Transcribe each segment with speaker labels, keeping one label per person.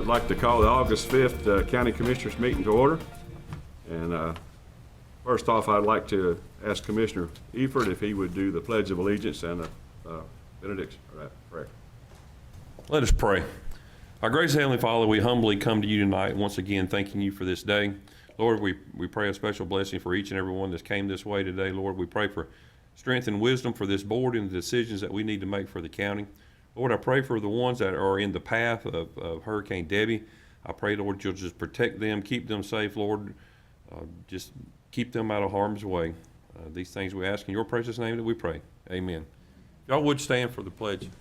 Speaker 1: I'd like to call the August 5th County Commissioners meeting to order. And first off, I'd like to ask Commissioner Eford if he would do the Pledge of Allegiance and the benediction. All right, pray.
Speaker 2: Let us pray. Our gracious Heavenly Father, we humbly come to you tonight, once again thanking you for this day. Lord, we pray a special blessing for each and every one that came this way today. Lord, we pray for strength and wisdom for this board and the decisions that we need to make for the county. Lord, I pray for the ones that are in the path of Hurricane Debbie. I pray, Lord, you'll just protect them, keep them safe, Lord. Just keep them out of harm's way. These things we ask in your precious name that we pray. Amen. Y'all would stand for the pledge.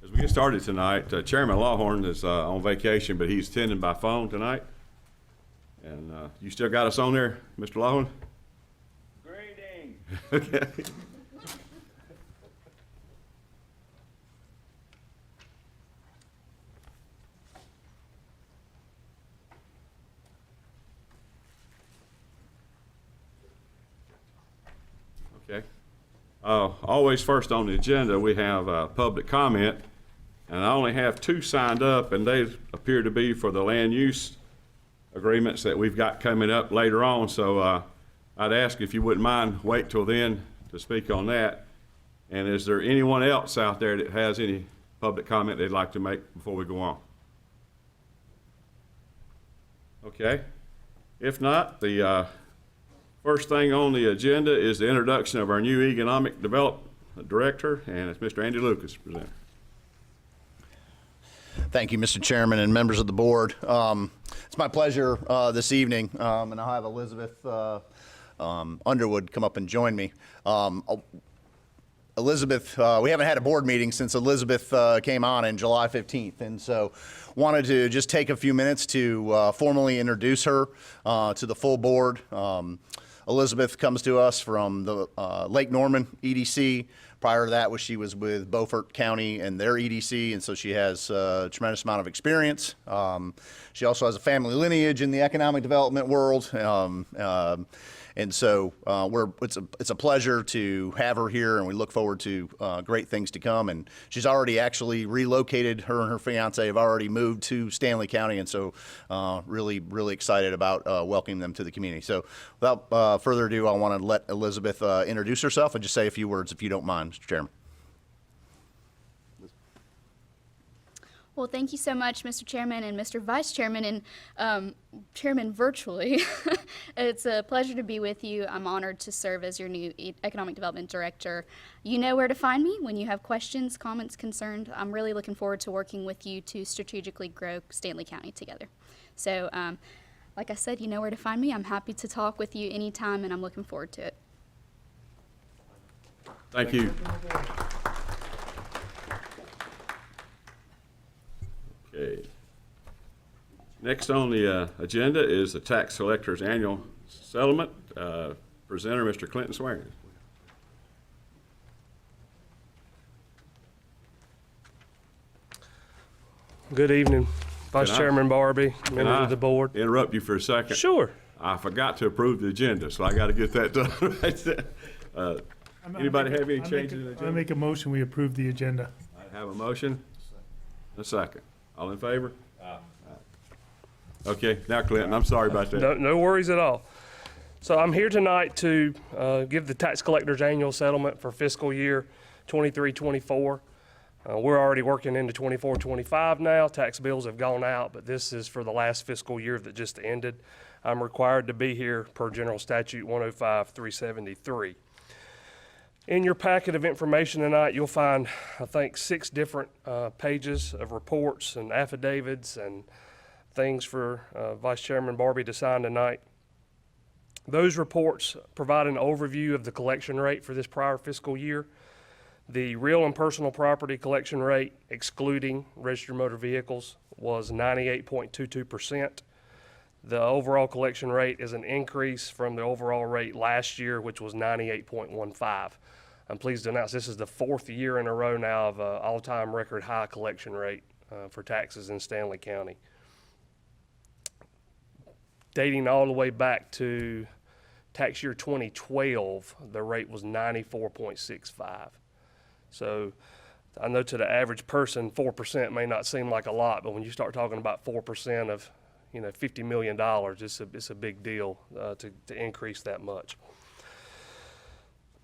Speaker 1: As we get started tonight, Chairman Lawhorn is on vacation, but he's attending by phone tonight. And you still got us on there, Mr. Lawhorn?
Speaker 3: Greetings.
Speaker 1: Okay. Okay. Always first on the agenda, we have public comment. And I only have two signed up, and they appear to be for the land use agreements that we've got coming up later on. So I'd ask if you wouldn't mind wait till then to speak on that. And is there anyone else out there that has any public comment they'd like to make before we go on? Okay. If not, the first thing on the agenda is the introduction of our new Economic Development Director, and it's Mr. Andy Lucas presenting.
Speaker 4: Thank you, Mr. Chairman and members of the board. It's my pleasure this evening, and I'll have Elizabeth Underwood come up and join me. Elizabeth, we haven't had a board meeting since Elizabeth came on July 15th, and so wanted to just take a few minutes to formally introduce her to the full board. Elizabeth comes to us from the Lake Norman EDC. Prior to that, she was with Beaufort County and their EDC, and so she has a tremendous amount of experience. She also has a family lineage in the economic development world, and so it's a pleasure to have her here, and we look forward to great things to come. And she's already actually relocated. Her and her fiance have already moved to Stanley County, and so really excited about welcoming them to the community. So without further ado, I want to let Elizabeth introduce herself and just say a few words, if you don't mind, Mr. Chairman.
Speaker 5: Well, thank you so much, Mr. Chairman and Mr. Vice Chairman and Chairman virtually. It's a pleasure to be with you. I'm honored to serve as your new Economic Development Director. You know where to find me when you have questions, comments, concerns. I'm really looking forward to working with you to strategically grow Stanley County together. So, like I said, you know where to find me. I'm happy to talk with you anytime, and I'm looking forward to it.
Speaker 1: Thank you. Okay. Next on the agenda is the tax collector's annual settlement. Presenter, Mr. Clinton Swearingen.
Speaker 6: Good evening, Vice Chairman Barbie, members of the board.
Speaker 1: Interrupt you for a second?
Speaker 6: Sure.
Speaker 1: I forgot to approve the agenda, so I got to get that done right there. Anybody have any changes in the agenda?
Speaker 7: I make a motion, we approve the agenda.
Speaker 1: I have a motion. A second. All in favor? Aye. Okay, now Clinton, I'm sorry about that.
Speaker 6: No worries at all. So I'm here tonight to give the tax collector's annual settlement for fiscal year 23-24. We're already working into 24-25 now. Tax bills have gone out, but this is for the last fiscal year that just ended. I'm required to be here per General Statute 105-373. In your packet of information tonight, you'll find, I think, 6 different pages of reports and affidavits and things for Vice Chairman Barbie to sign tonight. Those reports provide an overview of the collection rate for this prior fiscal year. The real and personal property collection rate, excluding registered motor vehicles, was 98.22%. The overall collection rate is an increase from the overall rate last year, which was 98.15. I'm pleased to announce this is the 4th year in a row now of all-time record high collection rate for taxes in Stanley County. Dating all the way back to tax year 2012, the rate was 94.65. So I know to the average person, 4% may not seem like a lot, but when you start talking about 4% of, $50 million, it's a big deal to increase that much.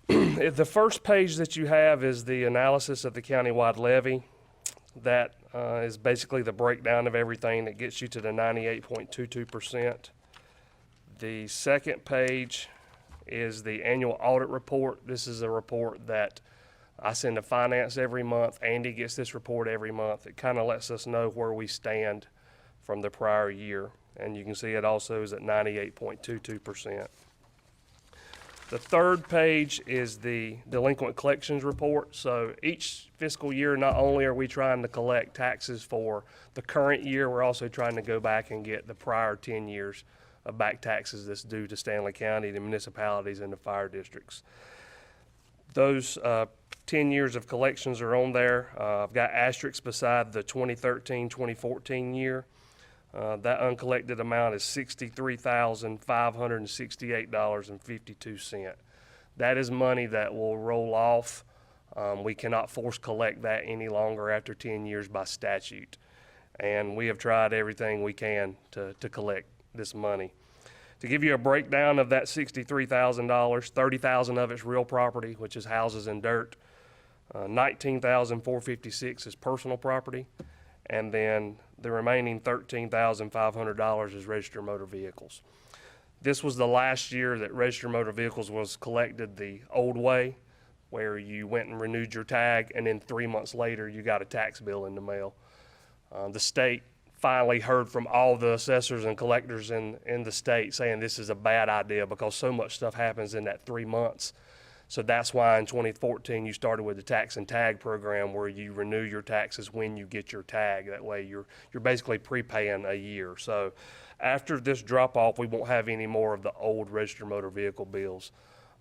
Speaker 6: The first page that you have is the analysis of the countywide levy. That is basically the breakdown of everything that gets you to the 98.22%. The second page is the annual audit report. This is a report that I send to finance every month. Andy gets this report every month. It kind of lets us know where we stand from the prior year. And you can see it also is at 98.22%. The third page is the delinquent collections report. So each fiscal year, not only are we trying to collect taxes for the current year, we're also trying to go back and get the prior 10 years of back taxes that's due to Stanley County, the municipalities, and the fire districts. Those 10 years of collections are on there. I've got asterisks beside the 2013-2014 year. That uncollected amount is $63,568.52. That is money that will roll off. We cannot force collect that any longer after 10 years by statute. And we have tried everything we can to collect this money. To give you a breakdown of that $63,000, $30,000 of it's real property, which is houses and dirt. $19,456 is personal property, and then the remaining $13,500 is registered motor vehicles. This was the last year that registered motor vehicles was collected the old way, where you went and renewed your tag, and then 3 months later you got a tax bill in the mail. The state finally heard from all the assessors and collectors in the state saying this is a bad idea because so much stuff happens in that 3 months. So that's why in 2014 you started with the tax and tag program, where you renew your taxes when you get your tag. That way you're basically prepaying a year. So after this drop off, we won't have any more of the old registered motor vehicle bills.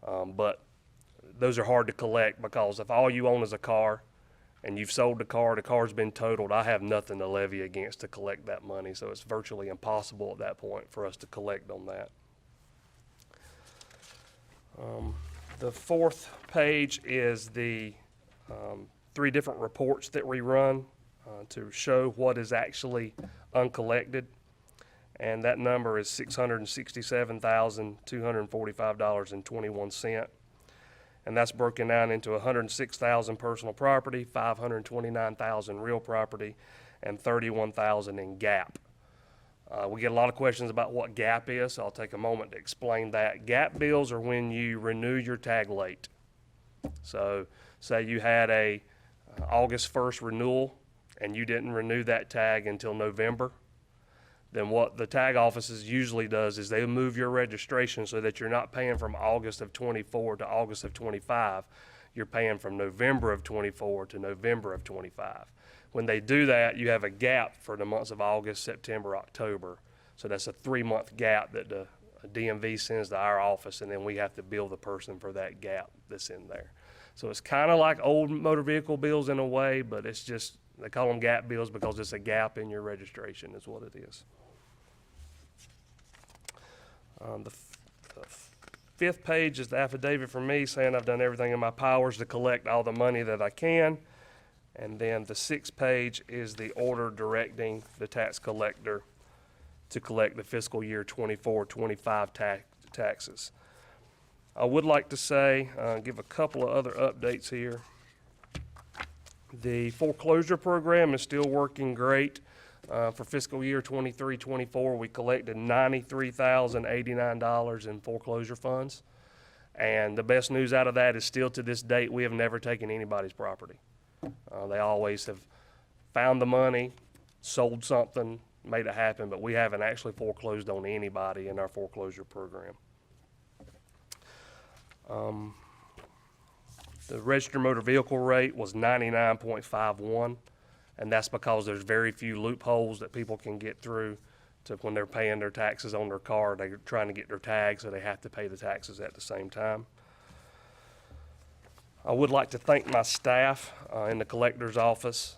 Speaker 6: But those are hard to collect because if all you own is a car and you've sold the car's been totaled, I have nothing to levy against to collect that money. So it's virtually impossible at that point for us to collect on that. The fourth page is the 3 different reports that we run to show what is actually uncollected. And that number is $667,245.21. And that's broken down into 106,000 personal property, 529,000 real property, and 31,000 in gap. We get a lot of questions about what gap is, so I'll take a moment to explain that. Gap bills are when you renew your tag late. So say you had a August 1st renewal and you didn't renew that tag until November, then what the tag offices usually does is they move your registration so that you're not paying from August of 24 to August of 25. You're paying from November of 24 to November of 25. When they do that, you have a gap for the months of August, September, October. So that's a 3-month gap that the DMV sends to our office, and then we have to bill the person for that gap that's in there. So it's kind of like old motor vehicle bills in a way, but it's just, they call them gap bills because it's a gap in your registration is what it is. The fifth page is the affidavit from me saying I've done everything in my powers to collect all the money that I can. And then the 6th page is the order directing the tax collector to collect the fiscal year 24-25 taxes. I would like to say, give a couple of other updates here. The foreclosure program is still working great. For fiscal year 23-24, we collected $93,089 in foreclosure funds. And the best news out of that is still to this date, we have never taken anybody's property. They always have found the money, sold something, made it happen, but we haven't actually foreclosed on anybody in our foreclosure program. The registered motor vehicle rate was 99.51, and that's because there's very few loopholes that people can get through to when they're paying their taxes on their car, they're trying to get their tag, so they have to pay the taxes at the same time. I would like to thank my staff in the collector's office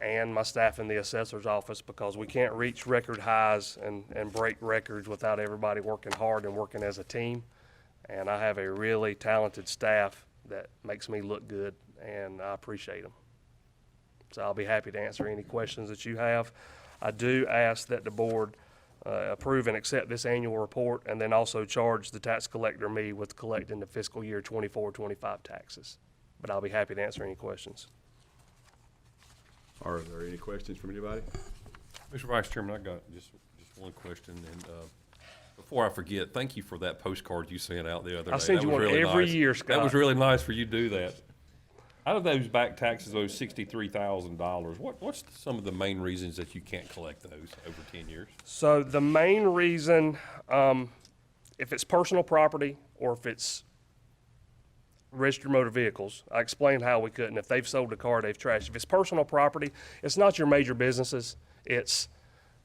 Speaker 6: and my staff in the assessor's office, because we can't reach record highs and break records without everybody working hard and working as a team. And I have a really talented staff that makes me look good, and I appreciate them. So I'll be happy to answer any questions that you have. I do ask that the board approve and accept this annual report, and then also charge the tax collector me with collecting the fiscal year 24-25 taxes. But I'll be happy to answer any questions.
Speaker 1: Are there any questions from anybody?
Speaker 2: Mr. Vice Chairman, I got just one question, and before I forget, thank you for that postcard you sent out the other day.
Speaker 6: I send
Speaker 2: That
Speaker 6: you
Speaker 2: was
Speaker 6: one
Speaker 2: really
Speaker 6: every
Speaker 2: nice.
Speaker 6: year, Scott.
Speaker 2: That was really nice for you to do that. Out of those back taxes, those $63,000, what's some of the main reasons that you can't collect those over 10 years?
Speaker 6: So the main reason, if it's personal property or if it's registered motor vehicles, I explained how we couldn't. If they've sold a car, they've trashed. If it's personal property, it's not your major businesses. It's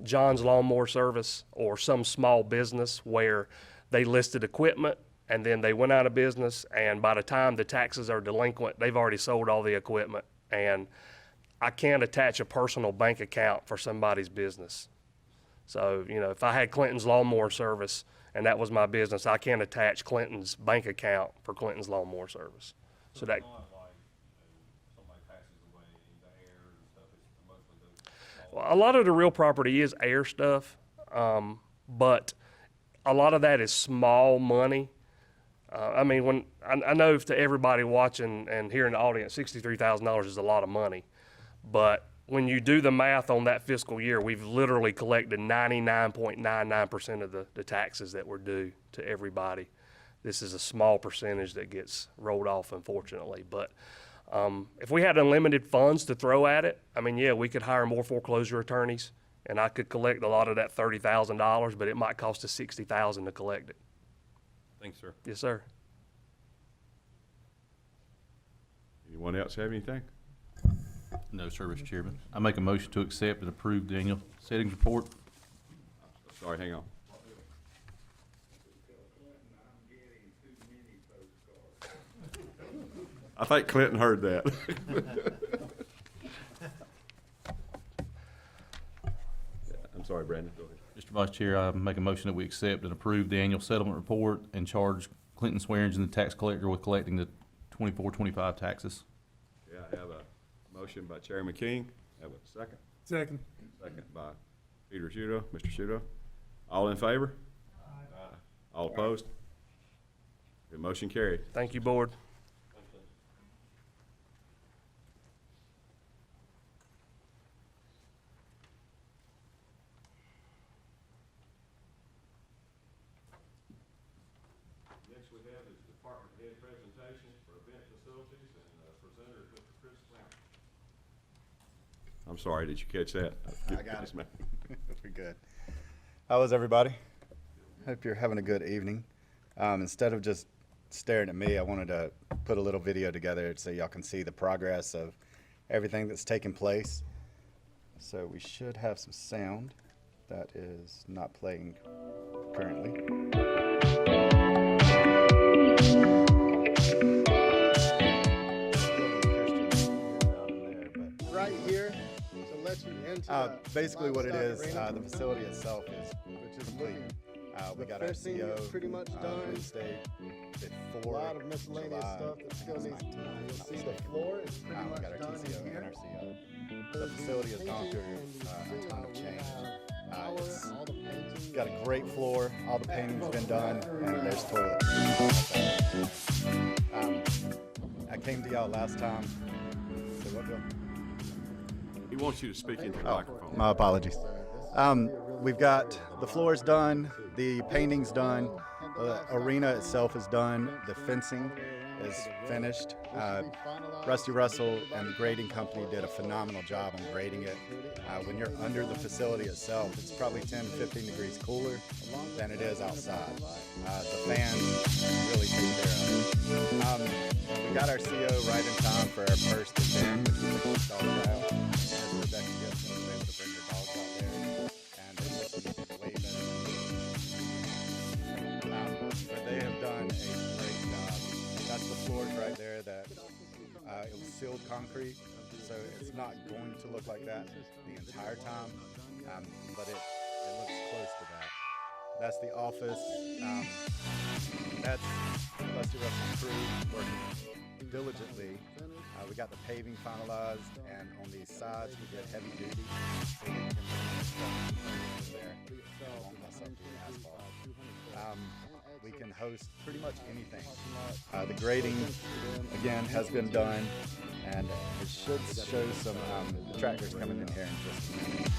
Speaker 6: John's Lawnmower Service or some small business where they listed equipment and then they went out of business, and by the time the taxes are delinquent, they've already sold all the equipment. And I can't attach a personal bank account for somebody's business. So, you know, if I had Clinton's Lawnmower Service and that was my business, I can't attach Clinton's bank account for Clinton's Lawnmower Service. So that, well, a lot of the real property is air stuff, but a lot of that is small money. I mean, when I know to everybody watching and here in the audience, $63,000 is a lot of money, but when you do the math on that fiscal year, we've literally collected 99.99% of the taxes that were due to everybody. This is a small percentage that gets rolled off, unfortunately. But if we had unlimited funds to throw at it, I mean, yeah, we could hire more foreclosure attorneys, and I could collect a lot of that $30,000, but it might cost us $60,000 to collect it.
Speaker 2: Thanks, sir.
Speaker 6: Yes, sir.
Speaker 1: Anyone else have anything?
Speaker 8: No, sir, Mr. Chairman. I make a motion to accept and approve the annual settings report.
Speaker 1: Sorry, hang on. I think Clinton heard that. I'm sorry, Brandon, go ahead.
Speaker 8: Mr. Vice Chair, I make a motion that we accept and approve the annual settlement report and charge Clinton Swearingen, the tax collector, with collecting the 24-25 taxes.
Speaker 1: Yeah, I have a motion by Chairman King. Have a second?
Speaker 7: Second.
Speaker 1: Second by Peter Shudo. Mr. Shudo. All in favor? Aye. All opposed? The motion carried.
Speaker 6: Thank you, board.
Speaker 1: Next we have is department head presentation for event facilities, and presenter is Mr. Chris Clown. I'm sorry, did you catch that?
Speaker 9: I got it. We're good. How is everybody? Hope you're having a good evening. Instead of just staring at me, I wanted to put a little video together so y'all can see the progress of everything that's taken place. So we should have some sound that is not playing currently.
Speaker 10: Right here to let you into
Speaker 9: Basically what it is,
Speaker 10: livestock
Speaker 9: the
Speaker 10: arena,
Speaker 9: facility itself is
Speaker 10: which is
Speaker 9: complete.
Speaker 10: looking
Speaker 9: We got our
Speaker 10: fencing
Speaker 9: CO
Speaker 10: is pretty much done.
Speaker 9: Wednesday
Speaker 10: a
Speaker 9: before
Speaker 10: lot of miscellaneous
Speaker 9: July,
Speaker 10: stuff that still needs to be done. You'll see the
Speaker 9: 19th.
Speaker 10: floor is pretty
Speaker 9: We
Speaker 10: much
Speaker 9: got our
Speaker 10: done
Speaker 9: TCO
Speaker 10: in here.
Speaker 9: and our CO. The
Speaker 10: There's
Speaker 9: facility has gone
Speaker 10: painting
Speaker 9: through
Speaker 10: and
Speaker 9: a ton of
Speaker 10: we
Speaker 9: change.
Speaker 10: have power,
Speaker 9: It's
Speaker 10: all the painting.
Speaker 9: got a great floor, all the painting's been done, and there's toilets. I came to y'all last time. So what do
Speaker 1: He wants you to speak into the microphone.
Speaker 9: My apologies. We've got the floors done, the painting's done, the arena itself is done, the fencing is finished. Rusty Russell and the grading company did a phenomenal job on grading it. When you're under the facility itself, it's probably 10 to 15 degrees cooler than it is outside. The fans really take care of it. We got our CO right in time for our first event, which was the dog trial. As Rebecca Gibson was able to bring her dogs out there, and they listened to the It was sealed concrete, so it's not going to look like that the entire time, but it looks close to that. That's the office. That's Rusty Russell's crew working diligently. We got the paving finalized, and on these sides we did heavy duty, so we can there. It won't mess up the asphalt. We can host pretty much anything. The grading, again, has been done, and it should show some tractors coming in here in just a minute.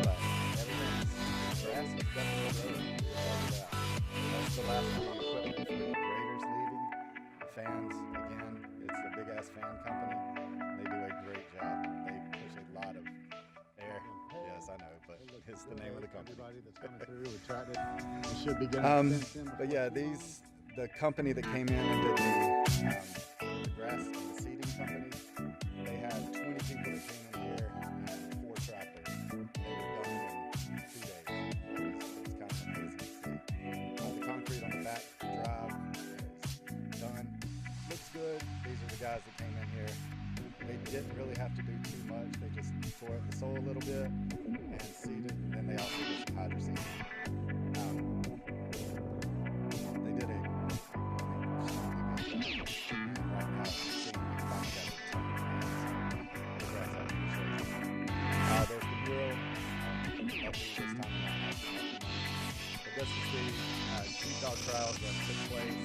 Speaker 9: But everything's grass is definitely that's the last of the equipment for the graders leaving. The fans, again, it's the big ass fan company. They do a great job. They push a lot of air. Yes, I know, but it's the name of the company.
Speaker 10: That's coming through, attracted. It should be getting
Speaker 9: But yeah, the company that came in and did the grass and the seeding company, they had 20 people that came in here and 4 tractors. They were done in 2 days. It was kind of amazing to see. The concrete on the back drive is done. Looks good. These are the guys that came in here. They didn't really have to do too much. They just tore up the soil a little bit and seeded. And then they also did some hydro seeding. They did a right now. There's the mural. Hopefully this time we're not having but this is the sheepdog trials that took place.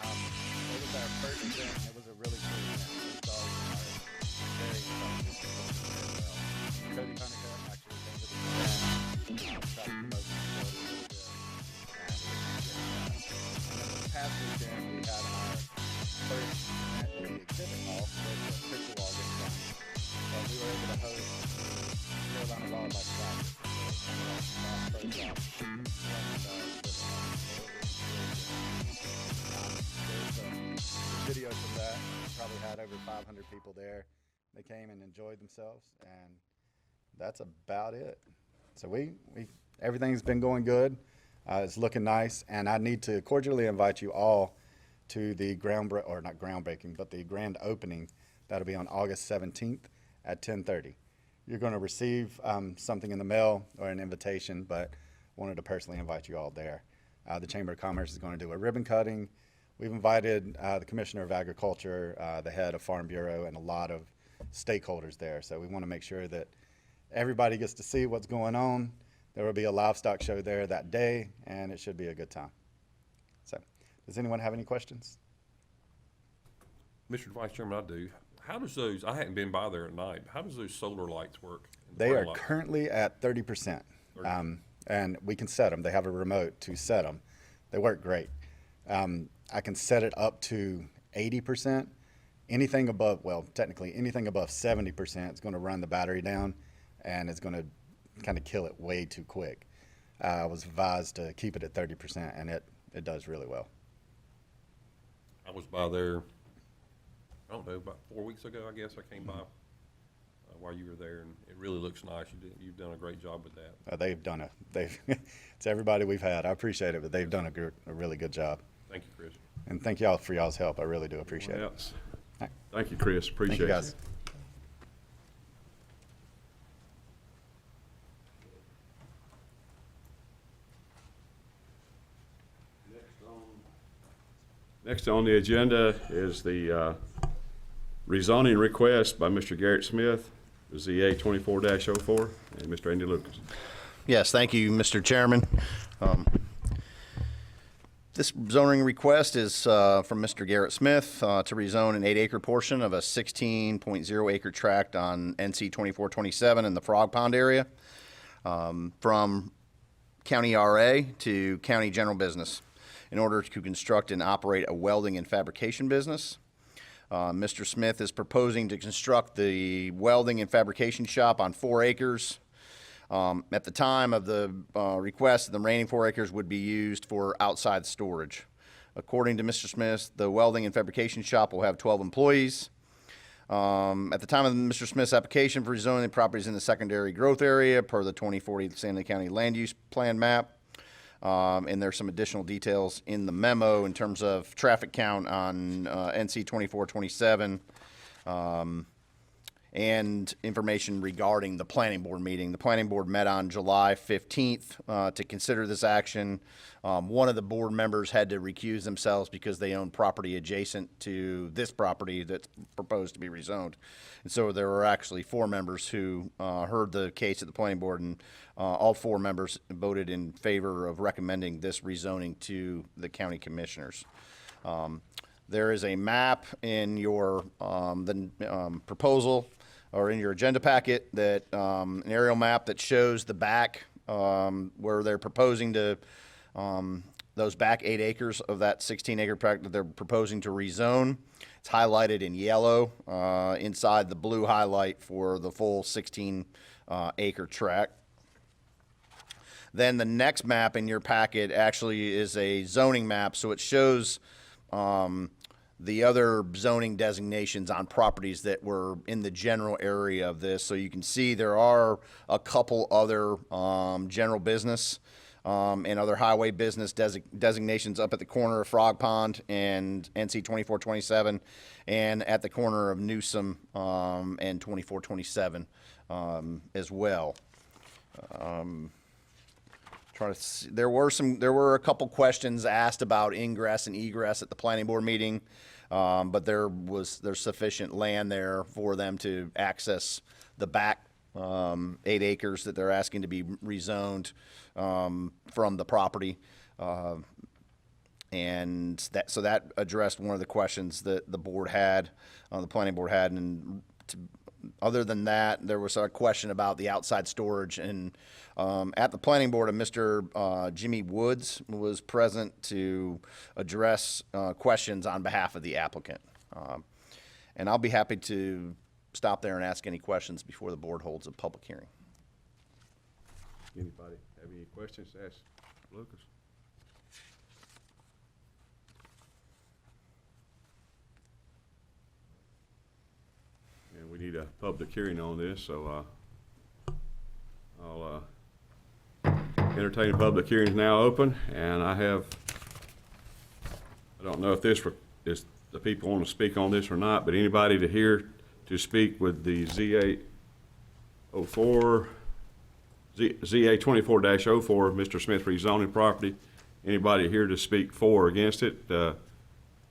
Speaker 9: It was our first event, and it was a really cool event. These dogs are very intelligent. Cody Hunnicutt actually came to the event, tried to promote the facility a little bit. And then this past weekend, we had our first event in the exhibit hall, where the picture wall gets done. But we were able to host the Carolina Wildlife Project. Video from that. Probably had over 500 people there. They came and enjoyed themselves, and that's about it. So everything's been going good. It's looking nice, and I need to cordially invite you all to the not groundbreaking, but the grand opening. That'll be on August 17th at 10:30. You're going to receive something in the mail or an invitation, but wanted to personally invite you all there. The Chamber of Commerce is going to do a ribbon cutting. We've invited the Commissioner of Agriculture, the head of Farm Bureau, and a lot of stakeholders there. So we want to make sure that everybody gets to see what's going on. There will be a livestock show there that day, and it should be a good time. So, does anyone have any questions?
Speaker 2: Mr. Vice Chairman, I do. How does those, I hadn't been by there at night, how does those solar lights work?
Speaker 9: They are currently at 30%, and we can set them. They have a remote to set them. They work great. I can set it up to 80%. Anything above, well, technically anything above 70% is going to run the battery down, and it's going to kind of kill it way too quick. I was advised to keep it at 30%, and it does really well.
Speaker 2: I was by there, I don't know, about 4 weeks ago, I guess I came by while you were there, and it really looks nice. You've done a great job with that.
Speaker 9: It's everybody we've had. I appreciate it, but they've done a really good job.
Speaker 2: Thank you, Chris.
Speaker 9: And thank y'all for y'all's help. I really do appreciate it.
Speaker 1: Yes. Thank you, Chris. Appreciate
Speaker 9: Thank you,
Speaker 1: it.
Speaker 9: guys.
Speaker 1: Next on the agenda is the rezoning request by Mr. Garrett Smith, ZA 24-04, and Mr. Andy Lucas.
Speaker 4: Yes, thank you, Mr. Chairman. This zoning request is from Mr. Garrett Smith to rezone an 8-acre portion of a 16.0 acre tract on NC 2427 in the Frog Pond area from County RA to County General Business in order to construct and operate a welding and fabrication business. Mr. Smith is proposing to construct the welding and fabrication shop on 4 acres. At the time of the request, the remaining 4 acres would be used for outside storage. According to Mr. Smith, the welding and fabrication shop will have 12 employees. At the time of Mr. Smith's application for rezoning, the property is in the secondary growth area per the 2040 San Diego County Land Use Plan map. And there's some additional details in the memo in terms of traffic count on NC 2427 and information regarding the planning board meeting. The planning board met on July 15th to consider this action. One of the board members had to recuse themselves because they own property adjacent to this property that's proposed to be rezoned. And so there were actually 4 members who heard the case at the planning board, and all 4 members voted in favor of recommending this rezoning to the county commissioners. There is a map in your proposal or in your agenda packet that an aerial map that shows the back where they're proposing to those back 8 acres of that 16-acre tract that they're proposing to rezone. It's highlighted in yellow inside the blue highlight for the full 16-acre tract. Then the next map in your packet actually is a zoning map, so it shows the other zoning designations on properties that were in the general area of this. So you can see there are a couple other general business and other highway business designations up at the corner of Frog Pond and NC 2427, and at the corner of Newsom and 2427 as well. Trying to see, there were a couple questions asked about ingress and egress at the planning board meeting, but there's sufficient land there for them to access the back 8 acres that they're asking to be rezoned from the property, and that addressed one of the questions that the board had, the planning board had, and other than that, there was a question about the outside storage, and at the planning board, Mr. Jimmy Woods was present to address questions on behalf of the applicant. And I'll be happy to stop there and ask any questions before the board holds a public hearing.
Speaker 1: Anybody have any questions to ask Lucas? And we need a public hearing on this, so I'll entertain a public hearing is now open, and I don't know if this is the people want to speak on this or not, but anybody to speak with the ZA24 ZA24-04 Mr. Smith rezoning property. Anybody here to speak for or against it,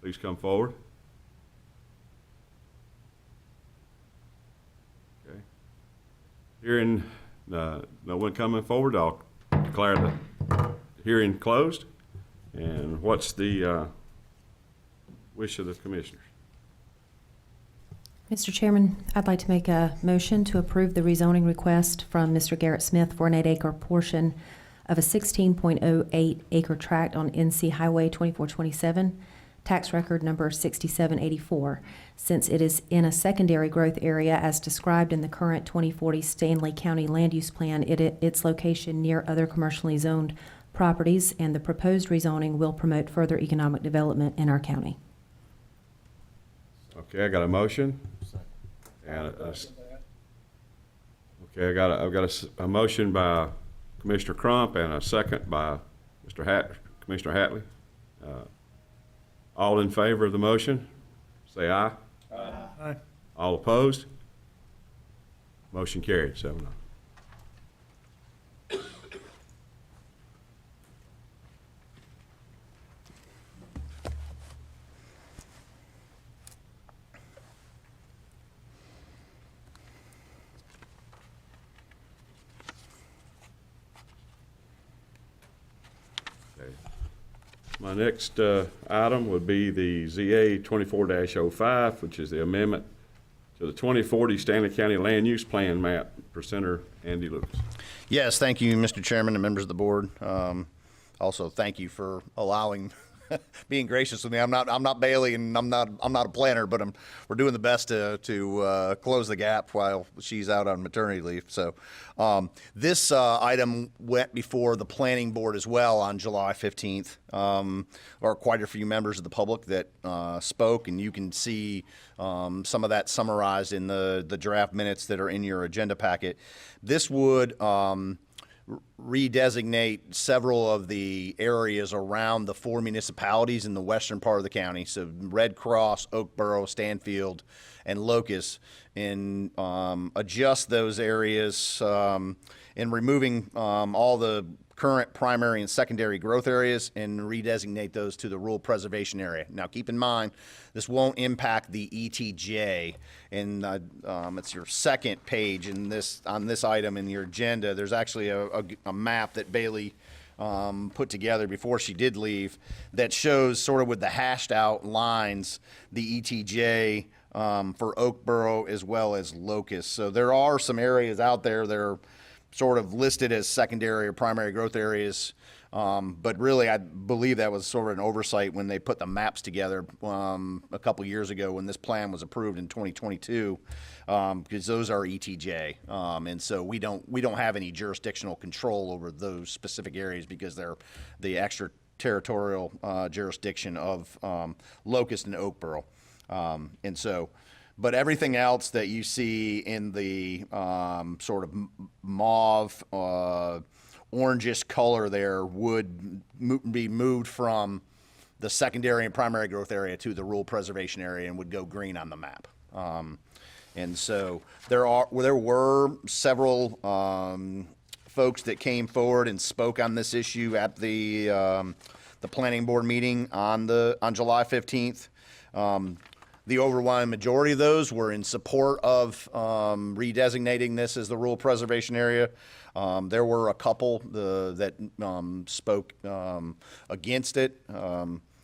Speaker 1: please come forward. Okay. Hearing no one coming forward, I'll declare the hearing closed. And what's the wish of the commissioners?
Speaker 11: Mr. Chairman, I'd like to make a motion to approve the rezoning request from Mr. Garrett Smith for an 8-acre portion of a 16.08 acre tract on NC Highway 2427, tax record number 6784, since it is in a secondary growth area as described in the current 2040 Stanley County Land Use Plan. Its location near other commercially zoned properties, and the proposed rezoning will promote further economic development in our county.
Speaker 1: Okay, I got a motion. And I've got a motion by Commissioner Crump and a second by Commissioner Hatley. All in favor of the motion, say aye.
Speaker 7: Aye.
Speaker 1: All opposed? Motion carried, 7-0. My next item would be the ZA 24-05, which is the amendment to the 2040 Stanley County Land Use Plan map. Presenter Andy Lucas.
Speaker 4: Yes, thank you, Mr. Chairman and members of the board. Also, thank you for being gracious with me. I'm not Bailey, and I'm not a planner, but we're doing the best to close the gap while she's out on maternity leave. So this item went before the planning board as well on July 15th. There are quite a few members of the public that spoke, and you can see some of that summarized in the draft minutes that are in your agenda packet. This would redesignate several of the areas around the 4 municipalities in the western part of the county. So Red Cross, Oakboro, Stanfield, and Locust, and adjust those areas and removing all the current primary and secondary growth areas and redesignate those to the rural preservation area. Now, keep in mind, this won't impact the ETJ, and it's your second page in this on this item in your agenda. There's actually a map that Bailey put together before she did leave that shows sort of with the hashed out lines the ETJ for Oakboro as well as Locust. So there are some areas out there that are sort of listed as secondary or primary growth areas. But really, I believe that was sort of an oversight when they put the maps together a couple years ago when this plan was approved in 2022, because those are ETJ, and so we don't have any jurisdictional control over those specific areas because they're the extraterritorial jurisdiction of Locust and Oakboro, and so. But everything else that you see in the sort of mauve, orangish color there would be moved from the secondary and primary growth area to the rural preservation area and would go green on the map. And so there were several folks that came forward and spoke on this issue at the planning board meeting on July 15th. The overwhelming majority of those were in support of redesignating this as the rural preservation area. There were a couple that spoke against it,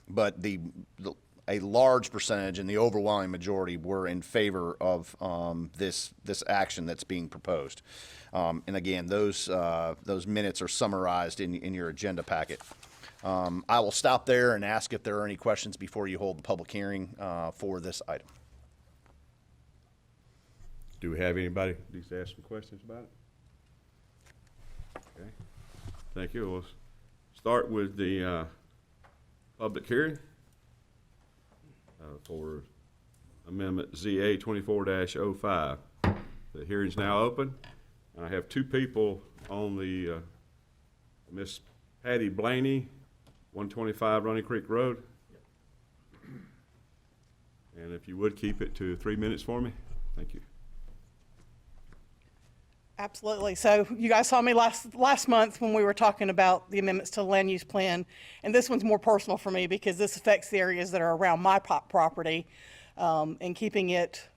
Speaker 4: but a large percentage and the overwhelming majority were in favor of this action that's being proposed. And again, those minutes are summarized in your agenda packet. I will stop there and ask if there are any questions before you hold the public hearing for this item.
Speaker 1: Do we have anybody who needs to ask some questions about it? Okay. Thank you. We'll start with the public hearing for Amendment ZA 24-05. The hearing's now open. I have two people on the Miss Patty Blaney, 125 Running Creek Road. And if you would keep it to 3 minutes for me, thank you.
Speaker 12: Absolutely. So you guys saw me last month when we were talking about the amendments to the land use plan, and this one's more personal for me because this affects the areas that are around my property and keeping it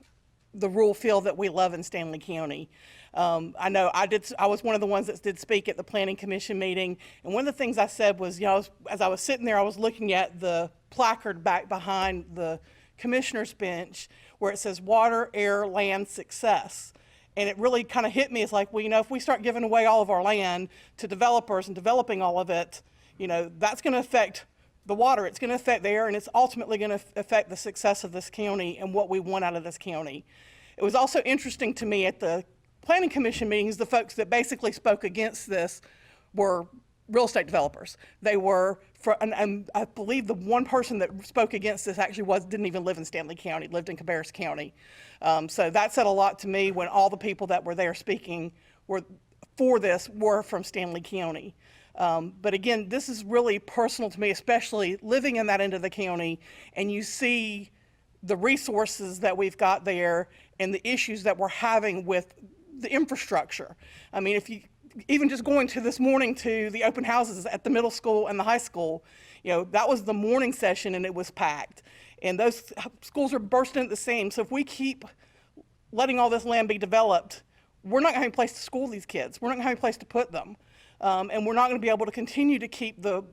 Speaker 12: the rural feel that we love in Stanley County. I know I was one of the ones that did speak at the Planning Commission meeting, and one of the things I said was, as I was sitting there, I was looking at the placard back behind the commissioner's bench where it says water, air, land, success. And it really kind of hit me. It's like, well, if we start giving away all of our land to developers and developing all of it, that's going to affect the water, it's going to affect the air, and it's ultimately going to affect the success of this county and what we want out of this county. It was also interesting to me at the Planning Commission meetings, the folks that basically spoke against this were real estate developers. They were, and I believe the one person that spoke against this actually didn't even live in Stanley County, lived in Cabarrus County. So that said a lot to me when all the people that were there speaking for this were from Stanley County. But again, this is really personal to me, especially living in that end of the county, and you see the resources that we've got there and the issues that we're having with the infrastructure. I mean, if you even just going to this morning to the open houses at the middle school and the high school, that was the morning session and it was packed. And those schools are bursting at the seams. So if we keep letting all this land be developed, we're not going to have a place to school these kids. We're not going to have a place to put them. And we're not going to be able to continue to keep the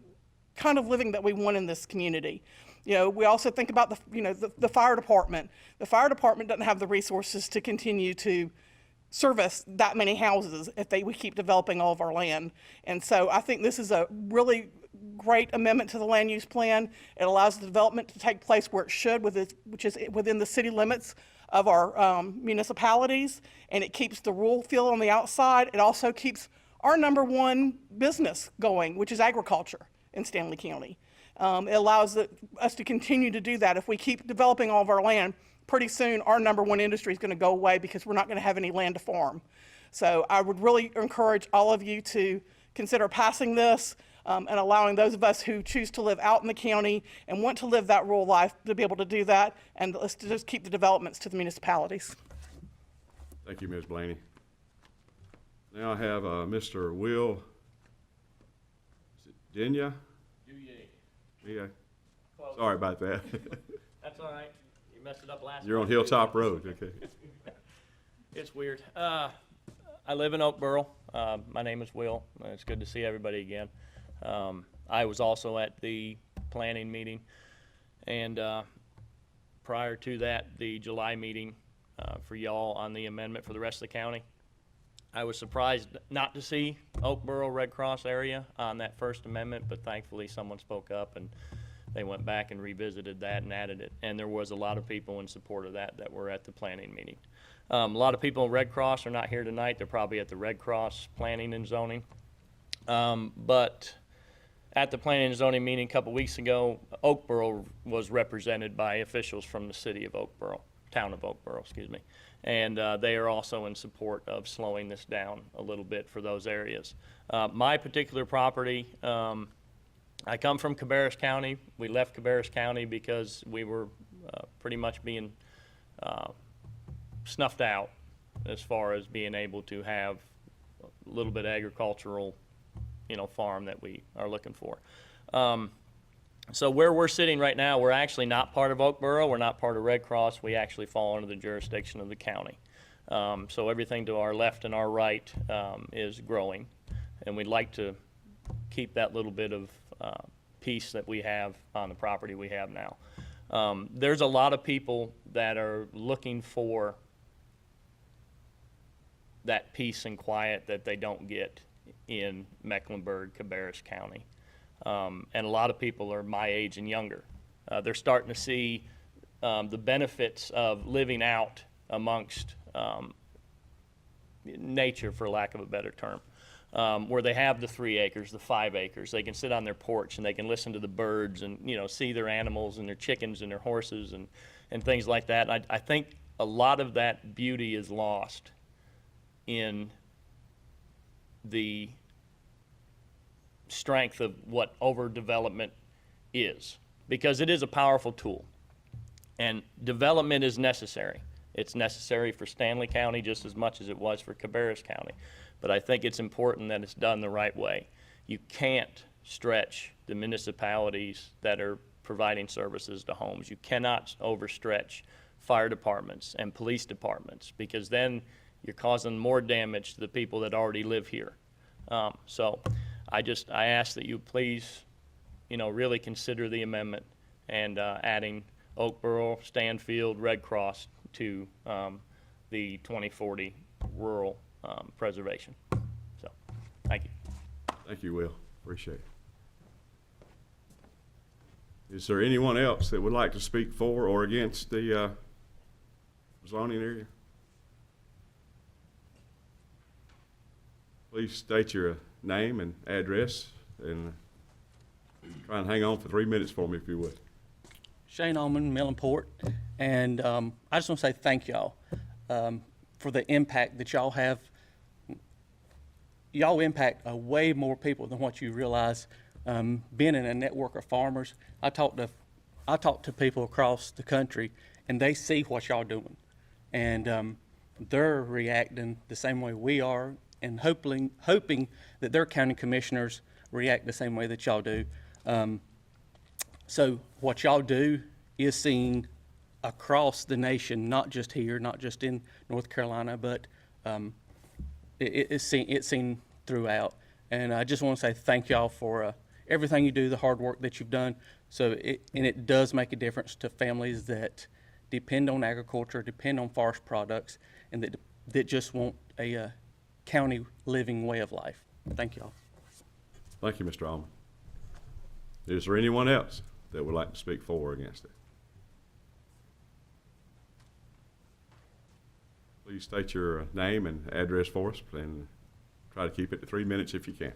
Speaker 12: kind of living that we want in this community. We also think about the fire department. The fire department doesn't have the resources to continue to service that many houses if we keep developing all of our land. And so I think this is a really great amendment to the land use plan. It allows the development to take place where it should, which is within the city limits of our municipalities, and it keeps the rural feel on the outside. It also keeps our number one business going, which is agriculture in Stanley County. It allows us to continue to do that. If we keep developing all of our land, pretty soon our number one industry is going to go away because we're not going to have any land to farm. So I would really encourage all of you to consider passing this. and allowing those of us who choose to live out in the county and want to live that rural life to be able to do that, and let's just keep the developments to the municipalities.
Speaker 1: Thank you, Ms. Blaney. Now I have Mr. Will, is it Dinya? Yeah. Sorry about that.
Speaker 13: That's all right. You messed it up last
Speaker 1: You're on
Speaker 13: time.
Speaker 1: Hilltop Road, okay.
Speaker 13: It's weird. I live in Oakboro. My name is Will. It's good to see everybody again. I was also at the planning meeting, and prior to that, the July meeting for y'all on the amendment for the rest of the county. I was surprised not to see Oakboro Red Cross area on that first amendment, but thankfully someone spoke up and they went back and revisited that and added it. And there was a lot of people in support of that were at the planning meeting. A lot of people in Red Cross are not here tonight. They're probably at the Red Cross Planning and Zoning. But at the planning and zoning meeting a couple weeks ago, Oakboro was represented by officials from the city of Oakboro, town of Oakboro, excuse me. And they are also in support of slowing this down a little bit for those areas. My particular property, I come from Cabarrus County. We left Cabarrus County because we were pretty much being snuffed out as far as being able to have a little bit of agricultural, farm that we are looking for. So where we're sitting right now, we're actually not part of Oakboro. We're not part of Red Cross. We actually fall under the jurisdiction of the county. So everything to our left and our right is growing, and we'd like to keep that little bit of peace that we have on the property we have now. There's a lot of people that are looking for that peace and quiet that they don't get in Mecklenburg, Cabarrus County. And a lot of people are my age and younger. They're starting to see the benefits of living out amongst nature, for lack of a better term, where they have the 3 acres, the 5 acres. They can sit on their porch and they can listen to the birds and see their animals and their chickens and their horses and things like that. And I think a lot of that beauty is lost in the strength of what overdevelopment is, because it is a powerful tool, and development is necessary. It's necessary for Stanley County just as much as it was for Cabarrus County, but I think it's important that it's done the right way. You can't stretch the municipalities that are providing services to homes. You cannot overstretch fire departments and police departments, because then you're causing more damage to the people that already live here. So I ask that you please, really consider the amendment and adding Oakboro, Stanfield, Red Cross to the 2040 rural preservation. So, thank you.
Speaker 1: Thank you, Will. Appreciate it. Is there anyone else that would like to speak for or against the zoning area? Please state your name and address, and try and hang on for 3 minutes for me if you would.
Speaker 14: Shane Allman, Millenport, and I just want to say thank y'all for the impact that y'all have. Y'all impact way more people than what you realize. Being in a network of farmers, I talk to people across the country, and they see what y'all doing, and they're reacting the same way we are, and hoping that their county commissioners react the same way that y'all do. So what y'all do is seen across the nation, not just here, not just in North Carolina, but it's seen throughout. And I just want to say thank y'all for everything you do, the hard work that you've done. And it does make a difference to families that depend on agriculture, depend on forest products, and that just want a county living way of life. Thank y'all.
Speaker 1: Thank you, Mr. Allman. Is there anyone else that would like to speak for or against it? Please state your name and address for us, and try to keep it to 3 minutes if you can.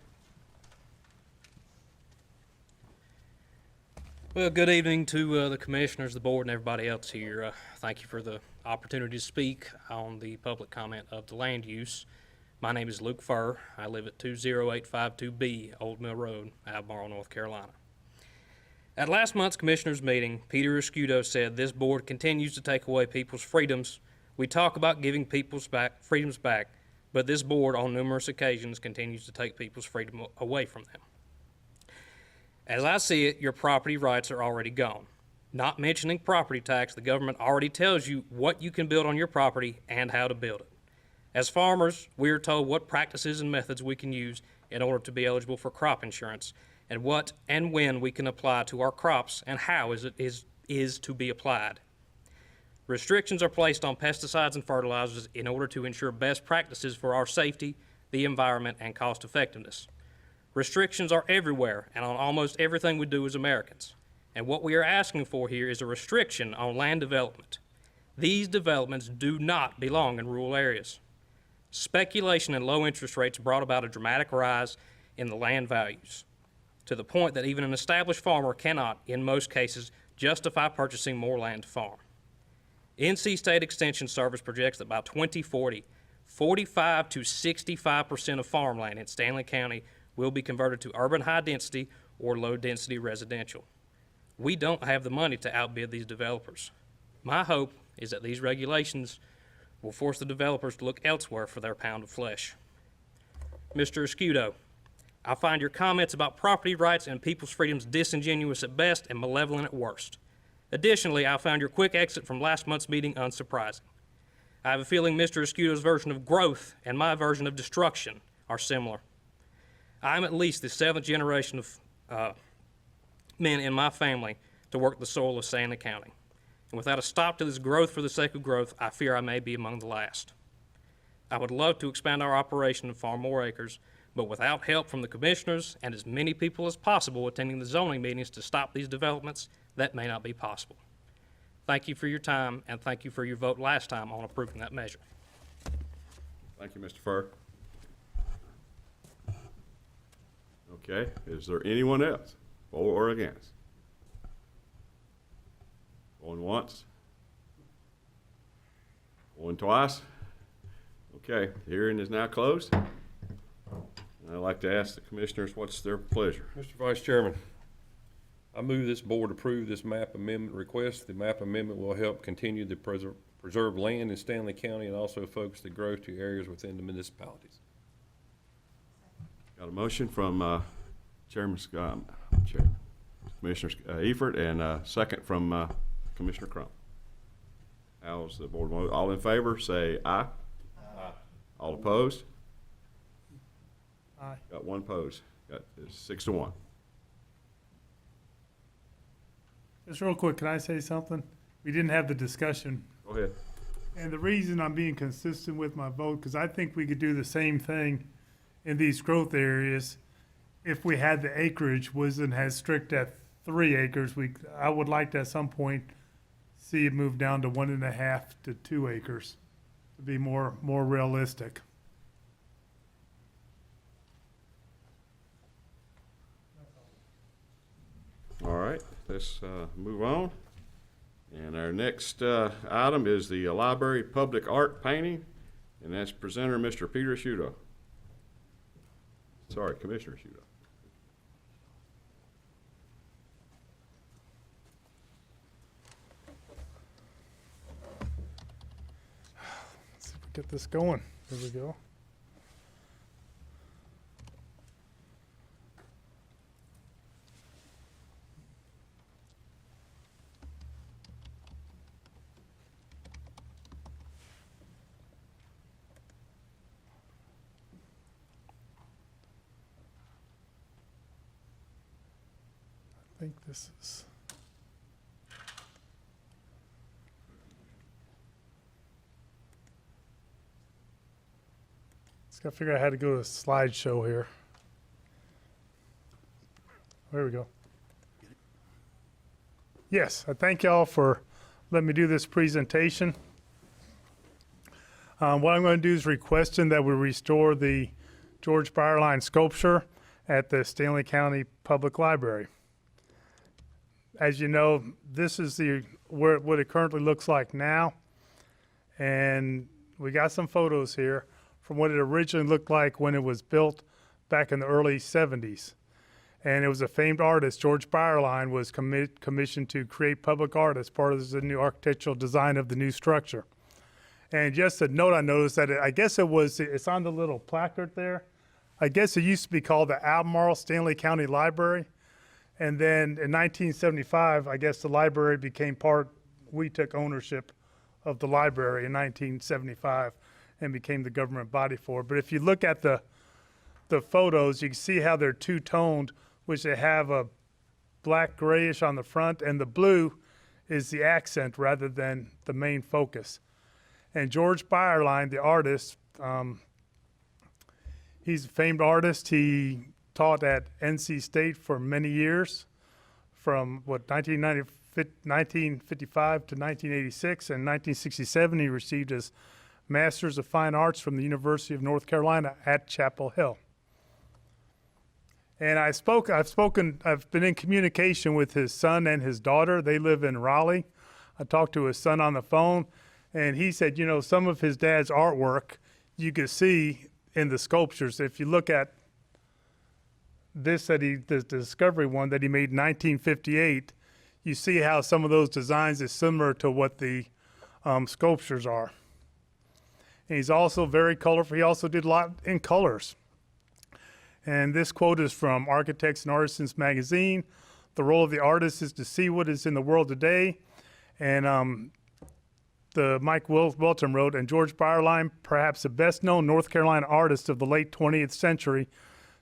Speaker 15: Well, good evening to the commissioners, the board, and everybody else here. Thank you for the opportunity to speak on the public comment of the land use. My name is Luke Furr. I live at 20852B Old Mill Road, Albemarle, North Carolina. At last month's commissioners' meeting, Peter Escudo said this board continues to take away people's freedoms. We talk about giving people's freedoms back, but this board on numerous occasions continues to take people's freedom away from them. As I see it, your property rights are already gone. Not mentioning property tax, the government already tells you what you can build on your property and how to build it. As farmers, we are told what practices and methods we can use in order to be eligible for crop insurance, and what and when we can apply to our crops and how it is to be applied. Restrictions are placed on pesticides and fertilizers in order to ensure best practices for our safety, the environment, and cost effectiveness. Restrictions are everywhere and on almost everything we do as Americans. And what we are asking for here is a restriction on land development. These developments do not belong in rural areas. Speculation and low interest rates brought about a dramatic rise in the land values, to the point that even an established farmer cannot, in most cases, justify purchasing more land to farm. NC State Extension Service projects that by 2040, 45 to 65% of farmland in Stanley County will be converted to urban high-density or low-density residential. We don't have the money to outbid these developers. My hope is that these regulations will force the developers to look elsewhere for their pound of flesh. Mr. Escudo, I find your comments about property rights and people's freedoms disingenuous at best and malevolent at worst. Additionally, I found your quick exit from last month's meeting unsurprising. I have a feeling Mr. Escudo's version of growth and my version of destruction are similar. I am at least the 7th generation of men in my family to work the soil of Stanley County. And without a stop to this growth for the sake of growth, I fear I may be among the last. I would love to expand our operation and farm more acres, but without help from the commissioners and as many people as possible attending the zoning meetings to stop these developments, that may not be possible. Thank you for your time, and thank you for your vote last time on approving that measure.
Speaker 1: Thank you, Mr. Furr. Okay, is there anyone else, for or against? Going once? Going twice? Okay, the hearing is now closed. I'd like to ask the commissioners what's their pleasure.
Speaker 2: Mr. Vice Chairman, I move this board approve this map amendment request. The map amendment will help continue the preserve land in Stanley County and also focus the growth to areas within the municipalities.
Speaker 1: Got a motion from Chairman Commissioner Eford and a second from Commissioner Crump. How's the board vote? All in favor, say aye. Aye. All opposed?
Speaker 7: Aye.
Speaker 1: Got one opposed. Got 6-1.
Speaker 7: Just real quick, can I say something? We didn't have the discussion.
Speaker 1: Go ahead.
Speaker 7: And the reason I'm being consistent with my vote, because I think we could do the same thing in these growth areas if we had the acreage wasn't as strict at 3 acres. I would like to at some point see it move down to 1.5 to 2 acres to be more realistic.
Speaker 1: All right, let's move on. And our next item is the library public art painting, and that's presenter Mr. Peter Escudo. Sorry, Commissioner Escudo.
Speaker 7: Let's see if we get this going. Here we go. I think this is. Just gotta figure out how to go to a slideshow here. There we go. Yes, I thank y'all for letting me do this presentation. What I'm going to do is requesting that we restore the George Byerline sculpture at the Stanley County Public Library. As you know, this is what it currently looks like now, and we got some photos here. from what it originally looked like when it was built back in the early 70s. And it was a famed artist, George Byerline, was commissioned to create public art as part of the new architectural design of the new structure. And just a note, I noticed that it's on the little placard there. I guess it used to be called the Albemarle Stanley County Library. And then in 1975, I guess the library became we took ownership of the library in 1975 and became the government body for it. But if you look at the photos, you can see how they're two-toned, which they have a black grayish on the front, and the blue is the accent rather than the main focus. And George Byerline, the artist, he's a famed artist. He taught at NC State for many years, from 1955 to 1986. And 1967, he received his Master's of Fine Arts from the University of North Carolina at Chapel Hill. And I've been in communication with his son and his daughter. They live in Raleigh. I talked to his son on the phone, and he said, some of his dad's artwork you could see in the sculptures. If you look at this, the Discovery one that he made in 1958, you see how some of those designs is similar to what the sculptures are. And he's also very colorful. He also did a lot in colors. And this quote is from Architects and Artisans magazine. The role of the artist is to see what is in the world today. And the Mike Welton wrote, and George Byerline, perhaps the best known North Carolina artist of the late 20th century,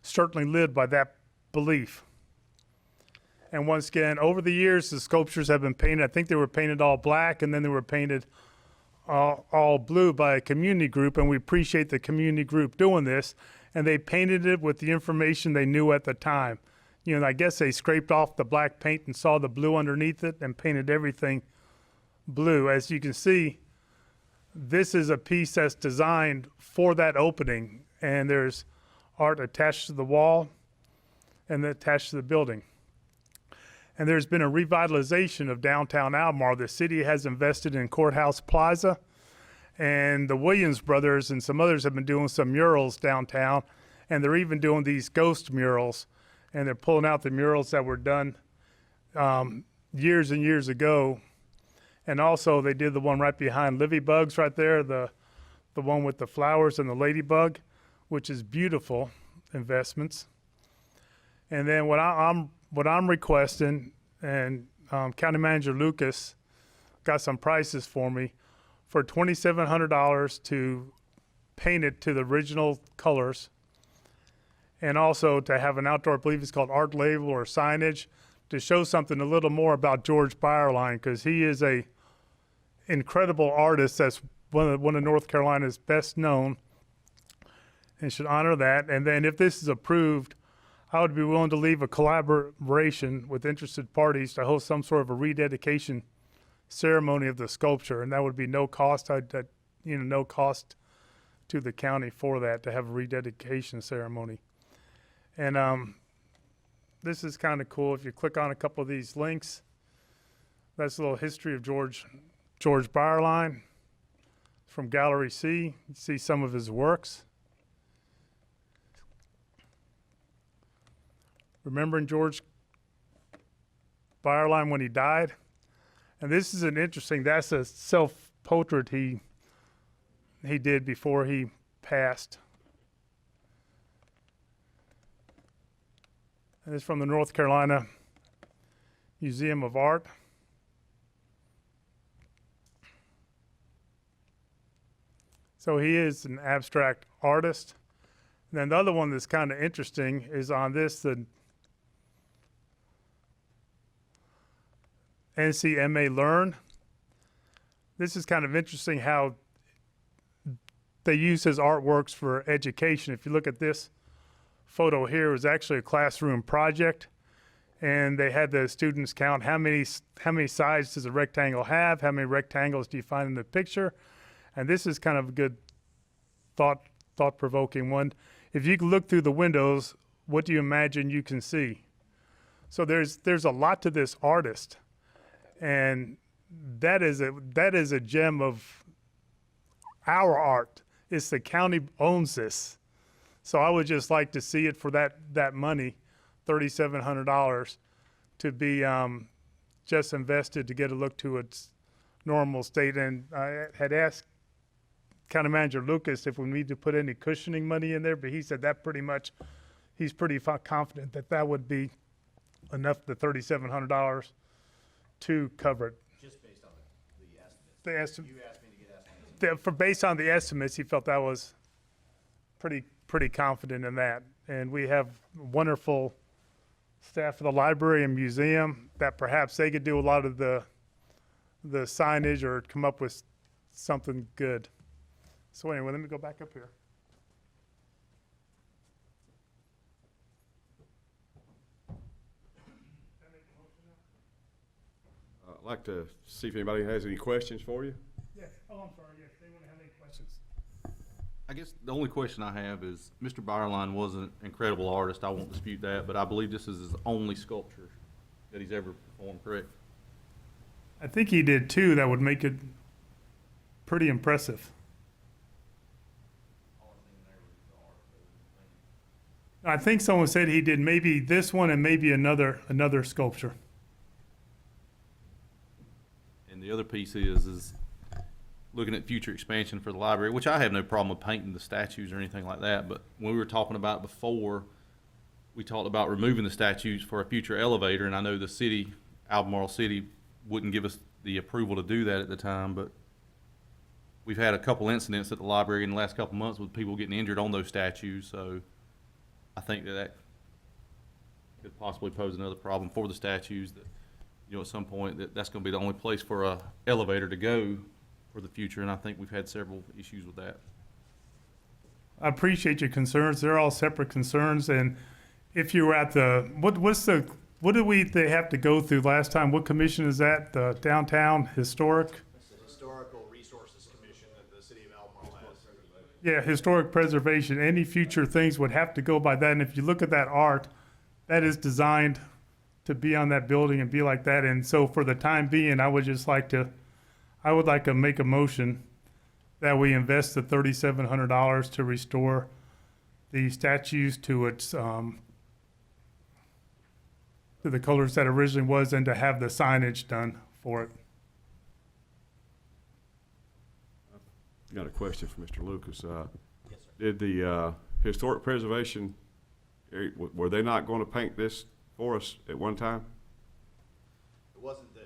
Speaker 7: certainly lived by that belief. And once again, over the years, the sculptures have been painted. I think they were painted all black, and then they were painted all blue by a community group, and we appreciate the community group doing this. And they painted it with the information they knew at the time. I guess they scraped off the black paint and saw the blue underneath it and painted everything blue. As you can see, this is a piece that's designed for that opening, and there's art attached to the wall and attached to the building. And there's been a revitalization of downtown Albemarle. The city has invested in Courthouse Plaza, and the Williams brothers and some others have been doing some murals downtown, and they're even doing these ghost murals, and they're pulling out the murals that were done years and years ago. And also they did the one right behind Livy Bugs right there, the one with the flowers and the ladybug, which is beautiful investments. And then what I'm requesting, and County Manager Lucas got some prices for me, for $2,700 to paint it to the original colors, and also to have an outdoor, I believe it's called art label or signage, to show something a little more about George Byerline, because he is a incredible artist that's one of North Carolina's best known, and should honor that. And then if this is approved, I would be willing to leave a collaboration with interested parties to host some sort of a rededication ceremony of the sculpture, and that would be no cost. No cost to the county for that, to have a rededication ceremony. And this is kind of cool. If you click on a couple of these links, that's a little history of George Byerline from Gallery C. You see some of his works. Remembering George Byerline when he died. And this is that's a self-portrait he did before he passed. And it's from the North Carolina Museum of Art. So he is an abstract artist. And then the other one that's kind of interesting is on this, the NCMA Learn. This is kind of interesting how they use his artworks for education. If you look at this photo here, it was actually a classroom project, and they had the students count how many sides does a rectangle have, how many rectangles do you find in the picture. And this is kind of a good thought-provoking one. If you can look through the windows, what do you imagine you can see? So there's a lot to this artist. And that is a gem of our art. it's the county owns this. So I would just like to see it for that money, $3,700, to be just invested to get a look to its normal state. And I had asked County Manager Lucas if we need to put any cushioning money in there, but he said that pretty much, he's pretty confident that that would be enough, the $3,700 to cover it.
Speaker 4: Just based on the estimates.
Speaker 7: The estimate.
Speaker 4: You asked me to get estimates.
Speaker 7: Based on the estimates, he felt that was pretty confident in that. And we have wonderful staff of the library and museum that perhaps they could do a lot of the signage or come up with something good. So anyway, let me go back up here.
Speaker 1: I'd like to see if anybody has any questions for you.
Speaker 7: Yes. Oh, I'm sorry. Yes, they want to have any questions.
Speaker 8: I guess the only question I have is, Mr. Byerline was an incredible artist, I won't dispute that, but I believe this is his only sculpture that he's ever performed, correct?
Speaker 7: I think he did too. That would make it pretty impressive. I think someone said he did maybe this one and maybe another sculpture.
Speaker 8: And the other piece is looking at future expansion for the library, which I have no problem with painting the statues or anything like that, but when we were talking about it before, we talked about removing the statues for a future elevator, and I know the city, Albemarle City, wouldn't give us the approval to do that at the time, but we've had a couple incidents at the library in the last couple months with people getting injured on those statues, so I think that could possibly pose another problem for the statues, that, you know, at some point that's going to be the only place for a elevator to go for the future, and I think we've had several issues with that.
Speaker 7: I appreciate your concerns. They're all separate concerns. And if you were at the, what did they have to go through last time? What commission is that? The Downtown Historic?
Speaker 4: It's the Historical Resources Commission that the city of Albemarle has.
Speaker 7: Yeah, historic preservation. Any future things would have to go by that. And if you look at that art, that is designed to be on that building and be like that. And so for the time being, I would like to make a motion that we invest the $3,700 to restore the statues to its, to the colors that originally was, and to have the signage done for it.
Speaker 1: Got a question for Mr. Lucas. Yes, sir. Did the historic preservation, were they not going to paint this for us at one time?
Speaker 4: It wasn't the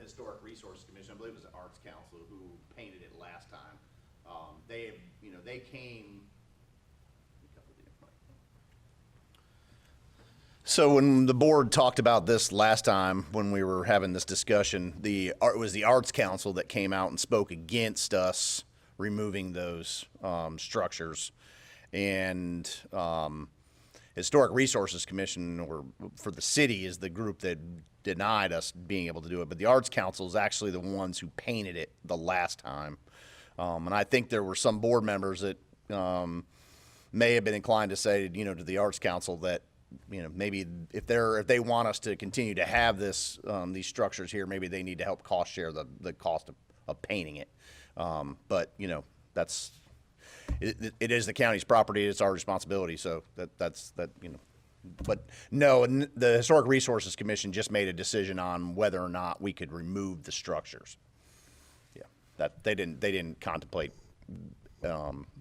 Speaker 4: Historic Resources Commission. I believe it was the Arts Council who painted it last time. They came. So when the board talked about this last time, when we were having this discussion, it was the Arts Council that came out and spoke against us removing those structures, and Historic Resources Commission, or for the city, is the group that denied us being able to do it. But the Arts Council is actually the ones who painted it the last time. And I think there were some board members that may have been inclined to say, to the Arts Council that, maybe if they want us to continue to have these structures here, maybe they need to help cost share the cost of painting it. But that's. It is the county's property. It's our responsibility. So that's. But no, the Historic Resources Commission just made a decision on whether or not we could remove the structures. Yeah, that they didn't contemplate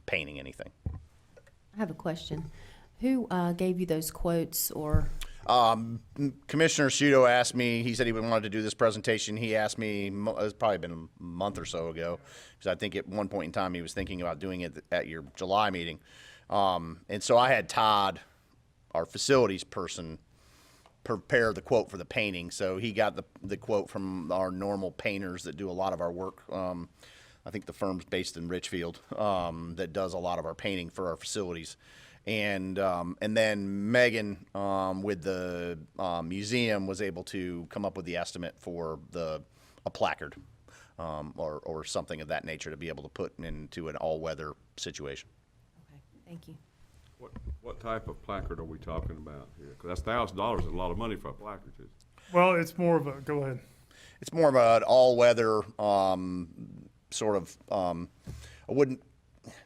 Speaker 4: painting anything.
Speaker 11: I have a question. Who gave you those quotes, or?
Speaker 4: Commissioner Sciutto asked me, he said he wanted to do this presentation. He asked me, it's probably been a month or so ago, because I think at one point in time he was thinking about doing it at your July meeting. And so I had Todd, our facilities person, prepare the quote for the painting. So he got the quote from our normal painters that do a lot of our work. I think the firm's based in Richfield, that does a lot of our painting for our facilities. And then Megan, with the museum, was able to come up with the estimate for a placard, or something of that nature to be able to put into an all-weather situation.
Speaker 11: Okay, thank you.
Speaker 1: What type of placard are we talking about here? Because that's $1,000 is a lot of money for a placard.
Speaker 7: Well, it's more of a, go ahead.
Speaker 4: It's more of an all-weather sort of.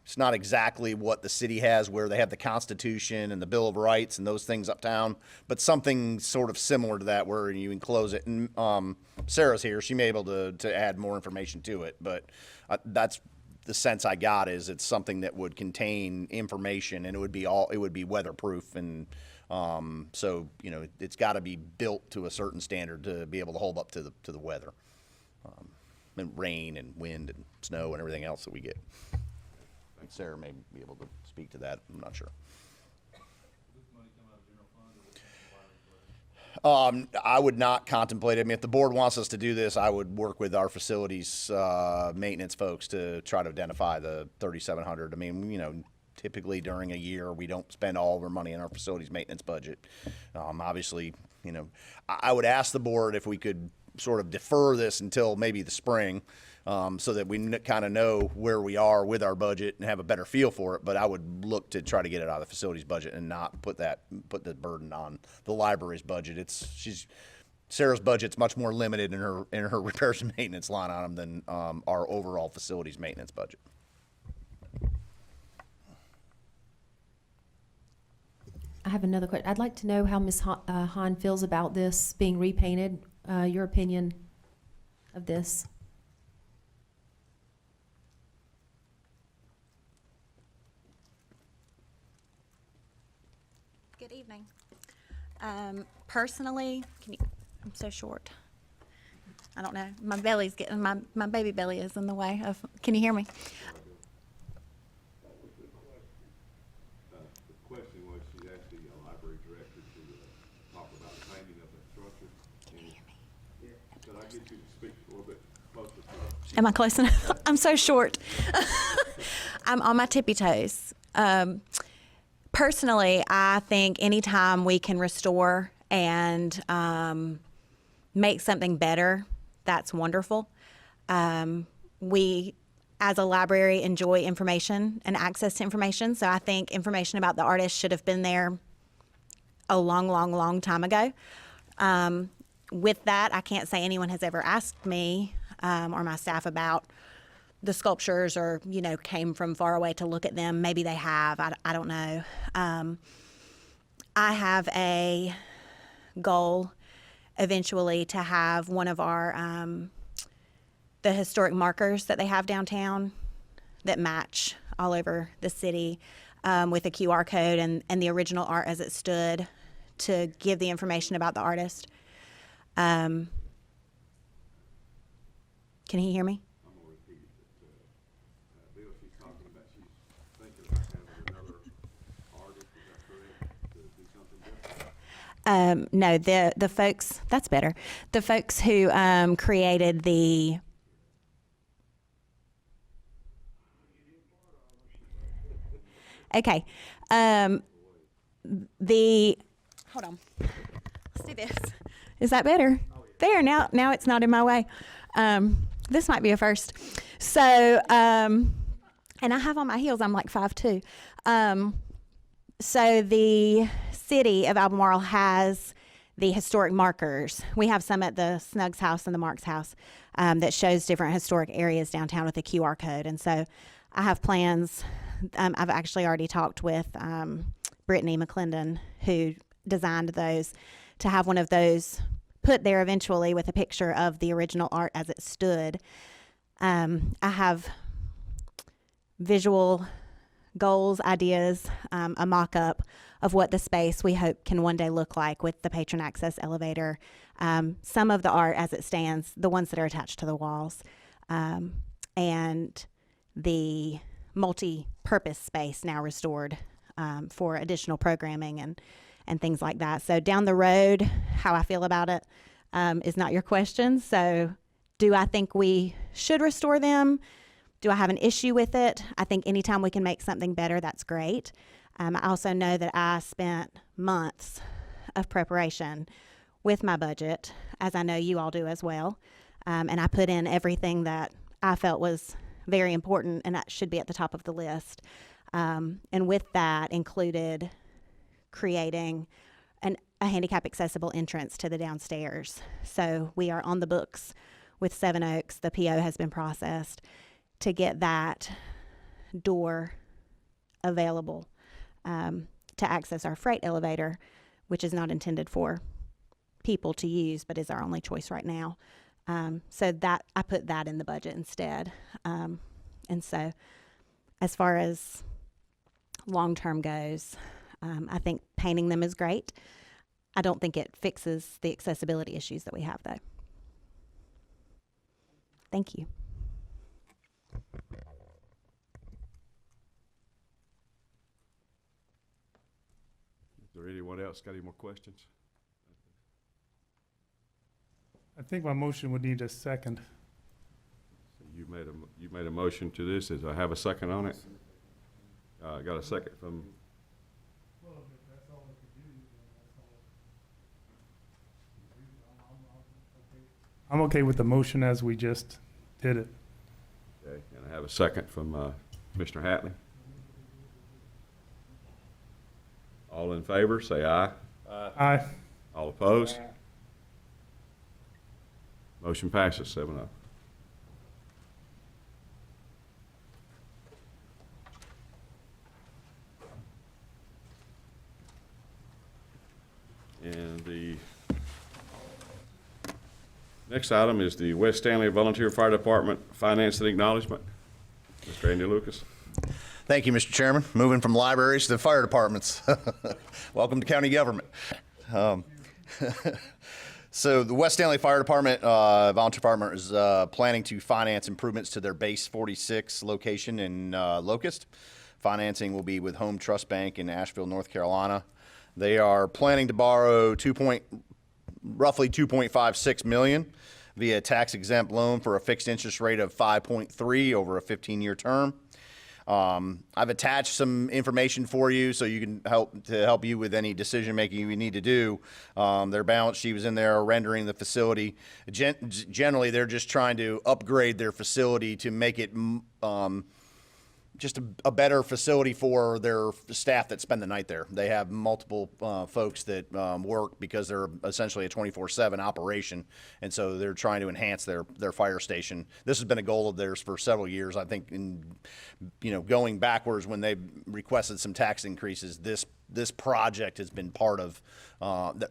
Speaker 4: it's not exactly what the city has, where they have the Constitution and the Bill of Rights and those things uptown, but something sort of similar to that where you enclose it. And Sarah's here; she may be able to add more information to it, but that's the sense I got is it's something that would contain information, and it would be weatherproof, and so it's got to be built to a certain standard to be able to hold up to the weather, and rain and wind and snow and everything else that we get. Sarah may be able to speak to that. I'm not sure. I would not contemplate it. I mean, if the board wants us to do this, I would work with our facilities maintenance folks to try to identify the 3,700. I mean, typically during a year, we don't spend all of our money in our facilities maintenance budget. Obviously, I would ask the board if we could sort of defer this until maybe the spring, so that we kind of know where we are with our budget and have a better feel for it. But I would look to try to get it out of the facilities budget and not put the burden on the library's budget. Sarah's budget's much more limited in her repairs and maintenance line item than our overall facilities maintenance budget.
Speaker 11: I have another question. I'd like to know how Ms. Hahn feels about this being repainted. Your opinion of this?
Speaker 16: Good evening. Personally, I'm so short. I don't know. My belly's getting, my baby belly is in the way of, can you hear me?
Speaker 1: The question was, she's asked the library director to talk about the painting of the structure. Can you hear me? Could I get you to speak a little bit closer to it?
Speaker 16: Am I close enough? I'm so short. I'm on my tippy toes. Personally, I think anytime we can restore and make something better, that's wonderful. We, as a library, enjoy information and access to information, so I think information about the artist should have been there a long, long, long time ago. With that, I can't say anyone has ever asked me or my staff about the sculptures or, came from far away to look at them. Maybe they have. I don't know. I have a goal eventually to have one of our, the historic markers that they have downtown that match all over the city with a QR code and the original art as it stood to give the information about the artist. Can he hear me? No, the folks, that's better. The folks who created the hold on. Let's do this. Is that better? There, now it's not in my way. This might be a first. So, and I have on my heels, I'm like 5'2". So the city of Albemarle has the historic markers. We have some at the Snuggs house and the Marks house that shows different historic areas downtown with a QR code. And so I have plans. I've actually already talked with Brittany McClendon, who designed those, to have one of those put there eventually with a picture of the original art as it stood. I have visual goals, ideas, a mock-up of what the space we hope can one day look like with the patron access elevator. Some of the art as it stands, the ones that are attached to the walls, and the multi-purpose space now restored for additional programming and things like that. So down the road, how I feel about it is not your question. So do I think we should restore them? Do I have an issue with it? I think anytime we can make something better, that's great. I also know that I spent months of preparation with my budget, as I know you all do as well. And I put in everything that I felt was very important and that should be at the top of the list. And with that included creating a handicap accessible entrance to the downstairs. So we are on the books with Seven Oaks. The PO has been processed to get that door available to access our freight elevator, which is not intended for people to use, but is our only choice right now. So that I put that in the budget instead. And so as far as long-term goes, I think painting them is great. I don't think it fixes the accessibility issues that we have, though. Thank you.
Speaker 1: Is there anyone else got any more questions?
Speaker 7: I think my motion would need a second.
Speaker 1: So you made a motion to this. Does I have a second on it? Got a second from.
Speaker 7: I'm okay with the motion as we just did it.
Speaker 1: Okay, and I have a second from Mr. Hatley. All in favor, say aye.
Speaker 7: Aye.
Speaker 1: All opposed? Motion passes 7-0. And the next item is the West Stanley Volunteer Fire Department Finance and Acknowledgement. Mr. Andy Lucas.
Speaker 4: Thank you, Mr. Chairman. Moving from libraries to the fire departments. Welcome to county government. So the West Stanley Fire Department, Volunteer Department is planning to finance improvements to their base 46 location in Locust. Financing will be with Home Trust Bank in Asheville, North Carolina. They are planning to borrow roughly $2.56 million via tax-exempt loan for a fixed interest rate of 5.3 over a 15-year term. I've attached some information for you so you can help you with any decision making you need to do. Their balance sheet was in there rendering the facility. Generally, they're just trying to upgrade their facility to make it just a better facility for their staff that spend the night there. They have multiple folks that work because they're essentially a 24/7 operation, and so they're trying to enhance their fire station. This has been a goal of theirs for several years. I think going backwards when they requested some tax increases, this project has been part of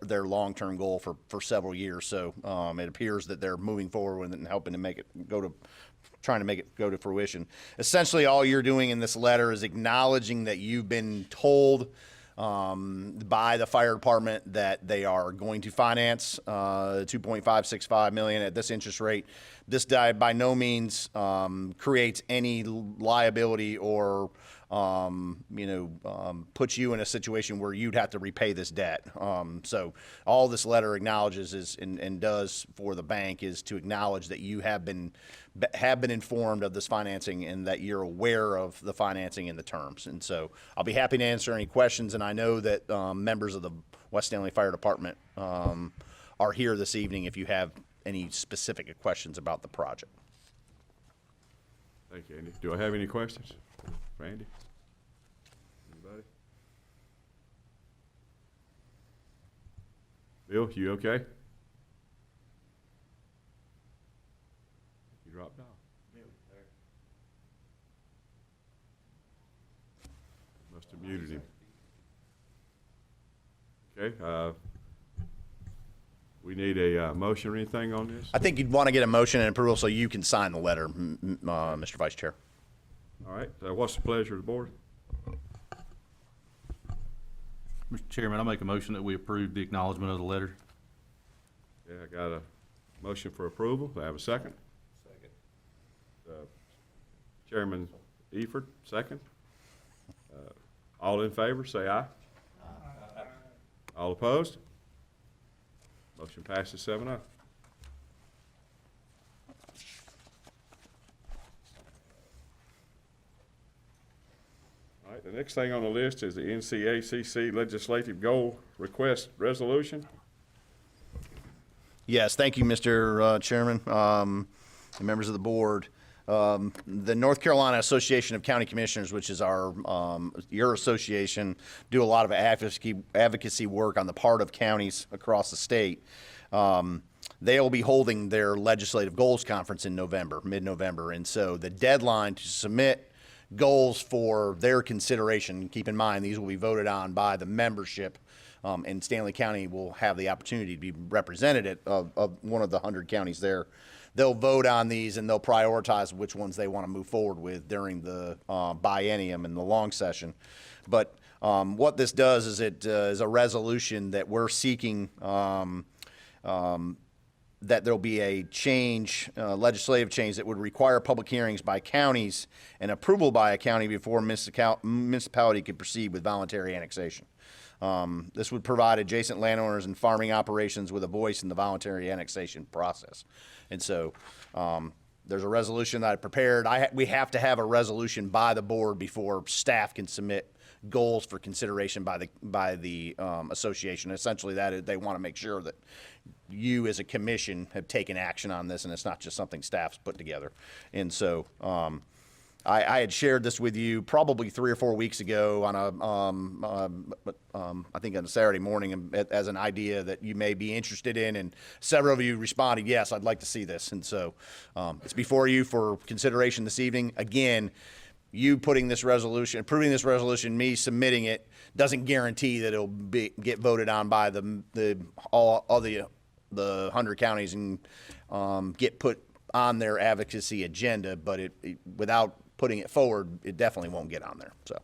Speaker 4: their long-term goal for several years. So it appears that they're moving forward with it and helping to trying to make it go to fruition. Essentially, all you're doing in this letter is acknowledging that you've been told by the fire department that they are going to finance $2.565 million at this interest rate. This by no means creates any liability or puts you in a situation where you'd have to repay this debt. So all this letter acknowledges and does for the bank is to acknowledge that you have been informed of this financing and that you're aware of the financing and the terms. And so I'll be happy to answer any questions. And I know that members of the West Stanley Fire Department are here this evening if you have any specific questions about the project.
Speaker 1: Thank you, Andy. Do I have any questions? Randy? Anybody? Bill, you okay? You dropped off. Must have muted him. Okay. We need a motion or anything on this?
Speaker 4: I think you'd want to get a motion and approval so you can sign the letter, Mr. Vice Chair.
Speaker 1: All right. What's the pleasure of the board?
Speaker 8: Mr. Chairman, I make a motion that we approve the acknowledgement of the letter.
Speaker 1: Yeah, I got a motion for approval. Do I have a second? Second. Chairman Eford, second. All in favor, say aye. Aye. All opposed? Motion passes 7-0. All right, the next thing on the list is the NCACC Legislative Goal Request Resolution.
Speaker 4: Yes, thank you, Mr. Chairman, and members of the board. The North Carolina Association of County Commissioners, which is your association, do a lot of advocacy work on the part of counties across the state. They will be holding their legislative goals conference in November, mid-November, and so the deadline to submit goals for their consideration. Keep in mind, these will be voted on by the membership, and Stanley County will have the opportunity to be represented of one of the 100 counties there. They'll vote on these and they'll prioritize which ones they want to move forward with during the biennium and the long session. But what this does is it is a resolution that we're seeking that there'll be a change, legislative change that would require public hearings by counties and approval by a county before municipality could proceed with voluntary annexation. This would provide adjacent landowners and farming operations with a voice in the voluntary annexation process. And so there's a resolution that I prepared. We have to have a resolution by the board before staff can submit goals for consideration by the association. Essentially, that they want to make sure that you as a commission have taken action on this and it's not just something staff's put together. And so I had shared this with you probably 3 or 4 weeks ago on I think on a Saturday morning as an idea that you may be interested in, and several of you responded, yes, I'd like to see this. And so it's before you for consideration this evening. Again, you putting this resolution, approving this resolution, me submitting it, doesn't guarantee that it'll get voted on by all the 100 counties and get put on their advocacy agenda, but without putting it forward, it definitely won't get on there. So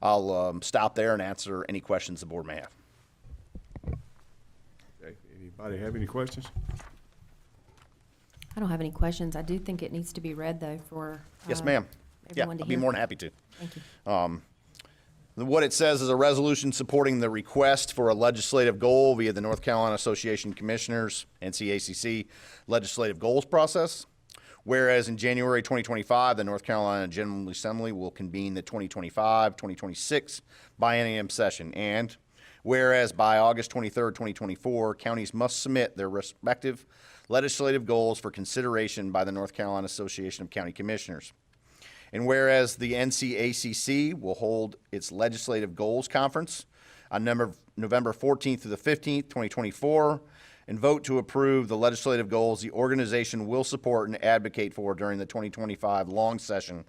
Speaker 4: I'll stop there and answer any questions the board may have.
Speaker 1: Okay, anybody have any questions?
Speaker 11: I don't have any questions. I do think it needs to be read, though, for
Speaker 4: Yes, ma'am. Yeah,
Speaker 11: everyone to
Speaker 4: I'll be
Speaker 11: hear.
Speaker 4: more than happy to.
Speaker 11: Thank you.
Speaker 4: What it says is a resolution supporting the request for a legislative goal via the North Carolina Association of Commissioners, NCACC, legislative goals process. Whereas in January 2025, the North Carolina General Assembly will convene the 2025-2026 biennium session. And whereas by August 23rd, 2024, counties must submit their respective legislative goals for consideration by the North Carolina Association of County Commissioners. And whereas the NCACC will hold its Legislative Goals Conference on November 14th through the 15th, 2024, and vote to approve the legislative goals the organization will support and advocate for during the 2025 long session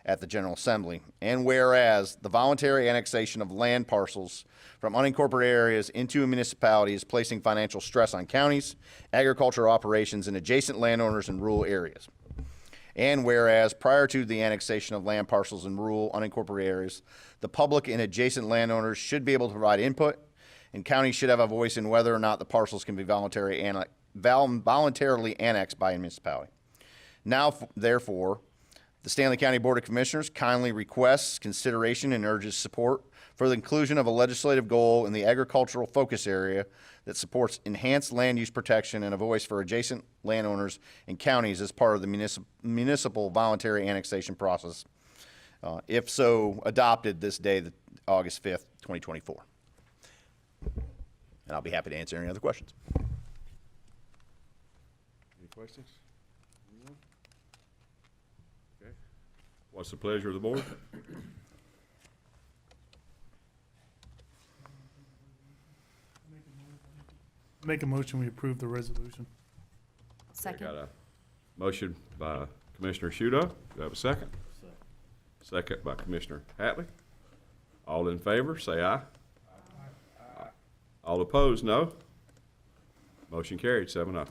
Speaker 4: at the General Assembly. And whereas the voluntary annexation of land parcels from unincorporated areas into a municipality is placing financial stress on counties, agricultural operations, and adjacent landowners in rural areas. And whereas prior to the annexation of land parcels in rural unincorporated areas, the public and adjacent landowners should be able to provide input, and counties should have a voice in whether or not the parcels can be voluntarily annexed by a municipality. Now, therefore, the Stanley County Board of Commissioners kindly requests consideration and urges support for the inclusion of a legislative goal in the agricultural focus area that supports enhanced land use protection and a voice for adjacent landowners and counties as part of the municipal voluntary annexation process, if so adopted this day, August 5th, 2024. And I'll be happy to answer any other questions.
Speaker 1: Any questions? Anyone? Okay. What's the pleasure of the board?
Speaker 7: Make a motion, we approve the resolution.
Speaker 11: Second.
Speaker 1: Got a motion by Commissioner Shudo. Do I have a second? Second by Commissioner Hatley. All in favor, say aye. Aye. All opposed, no. Motion carried, 7-0. Okay.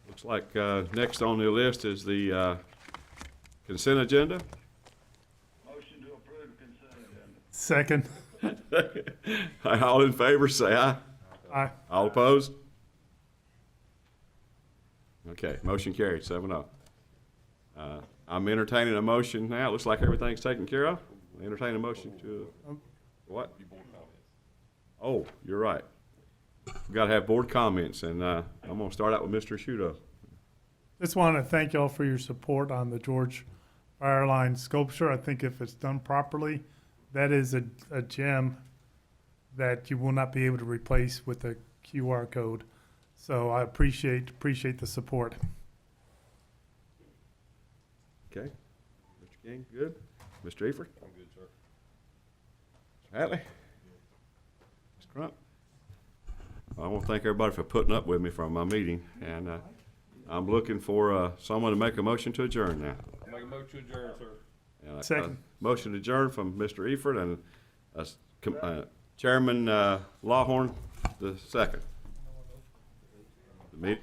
Speaker 1: Looks like next on the list is the consent agenda.
Speaker 3: Motion to approve consent agenda.
Speaker 7: Second.
Speaker 1: All in favor, say aye.
Speaker 7: Aye.
Speaker 1: All opposed? Okay, motion carried, 7-0. I'm entertaining a motion now. Looks like everything's taken care of. Entertain a motion to, what? Oh, you're right. We gotta have board comments, and I'm gonna start out with Mr. Shudo.
Speaker 7: Just want to thank y'all for your support on the George Fireline sculpture. I think if it's done properly, that is a gem that you will not be able to replace with a QR code. So I appreciate the support.
Speaker 1: Okay. Mr. King, good? Mr. Eford? I'm good, sir. Mr. Hatley? Mr. Crump? I want to thank everybody for putting up with me from my meeting, and I'm looking for someone to make a motion to adjourn now.
Speaker 2: Make a motion to adjourn, sir.
Speaker 1: And
Speaker 7: Second.
Speaker 1: Motion to adjourn from Mr. Eford and Chairman Lawhorn, the second. The meeting.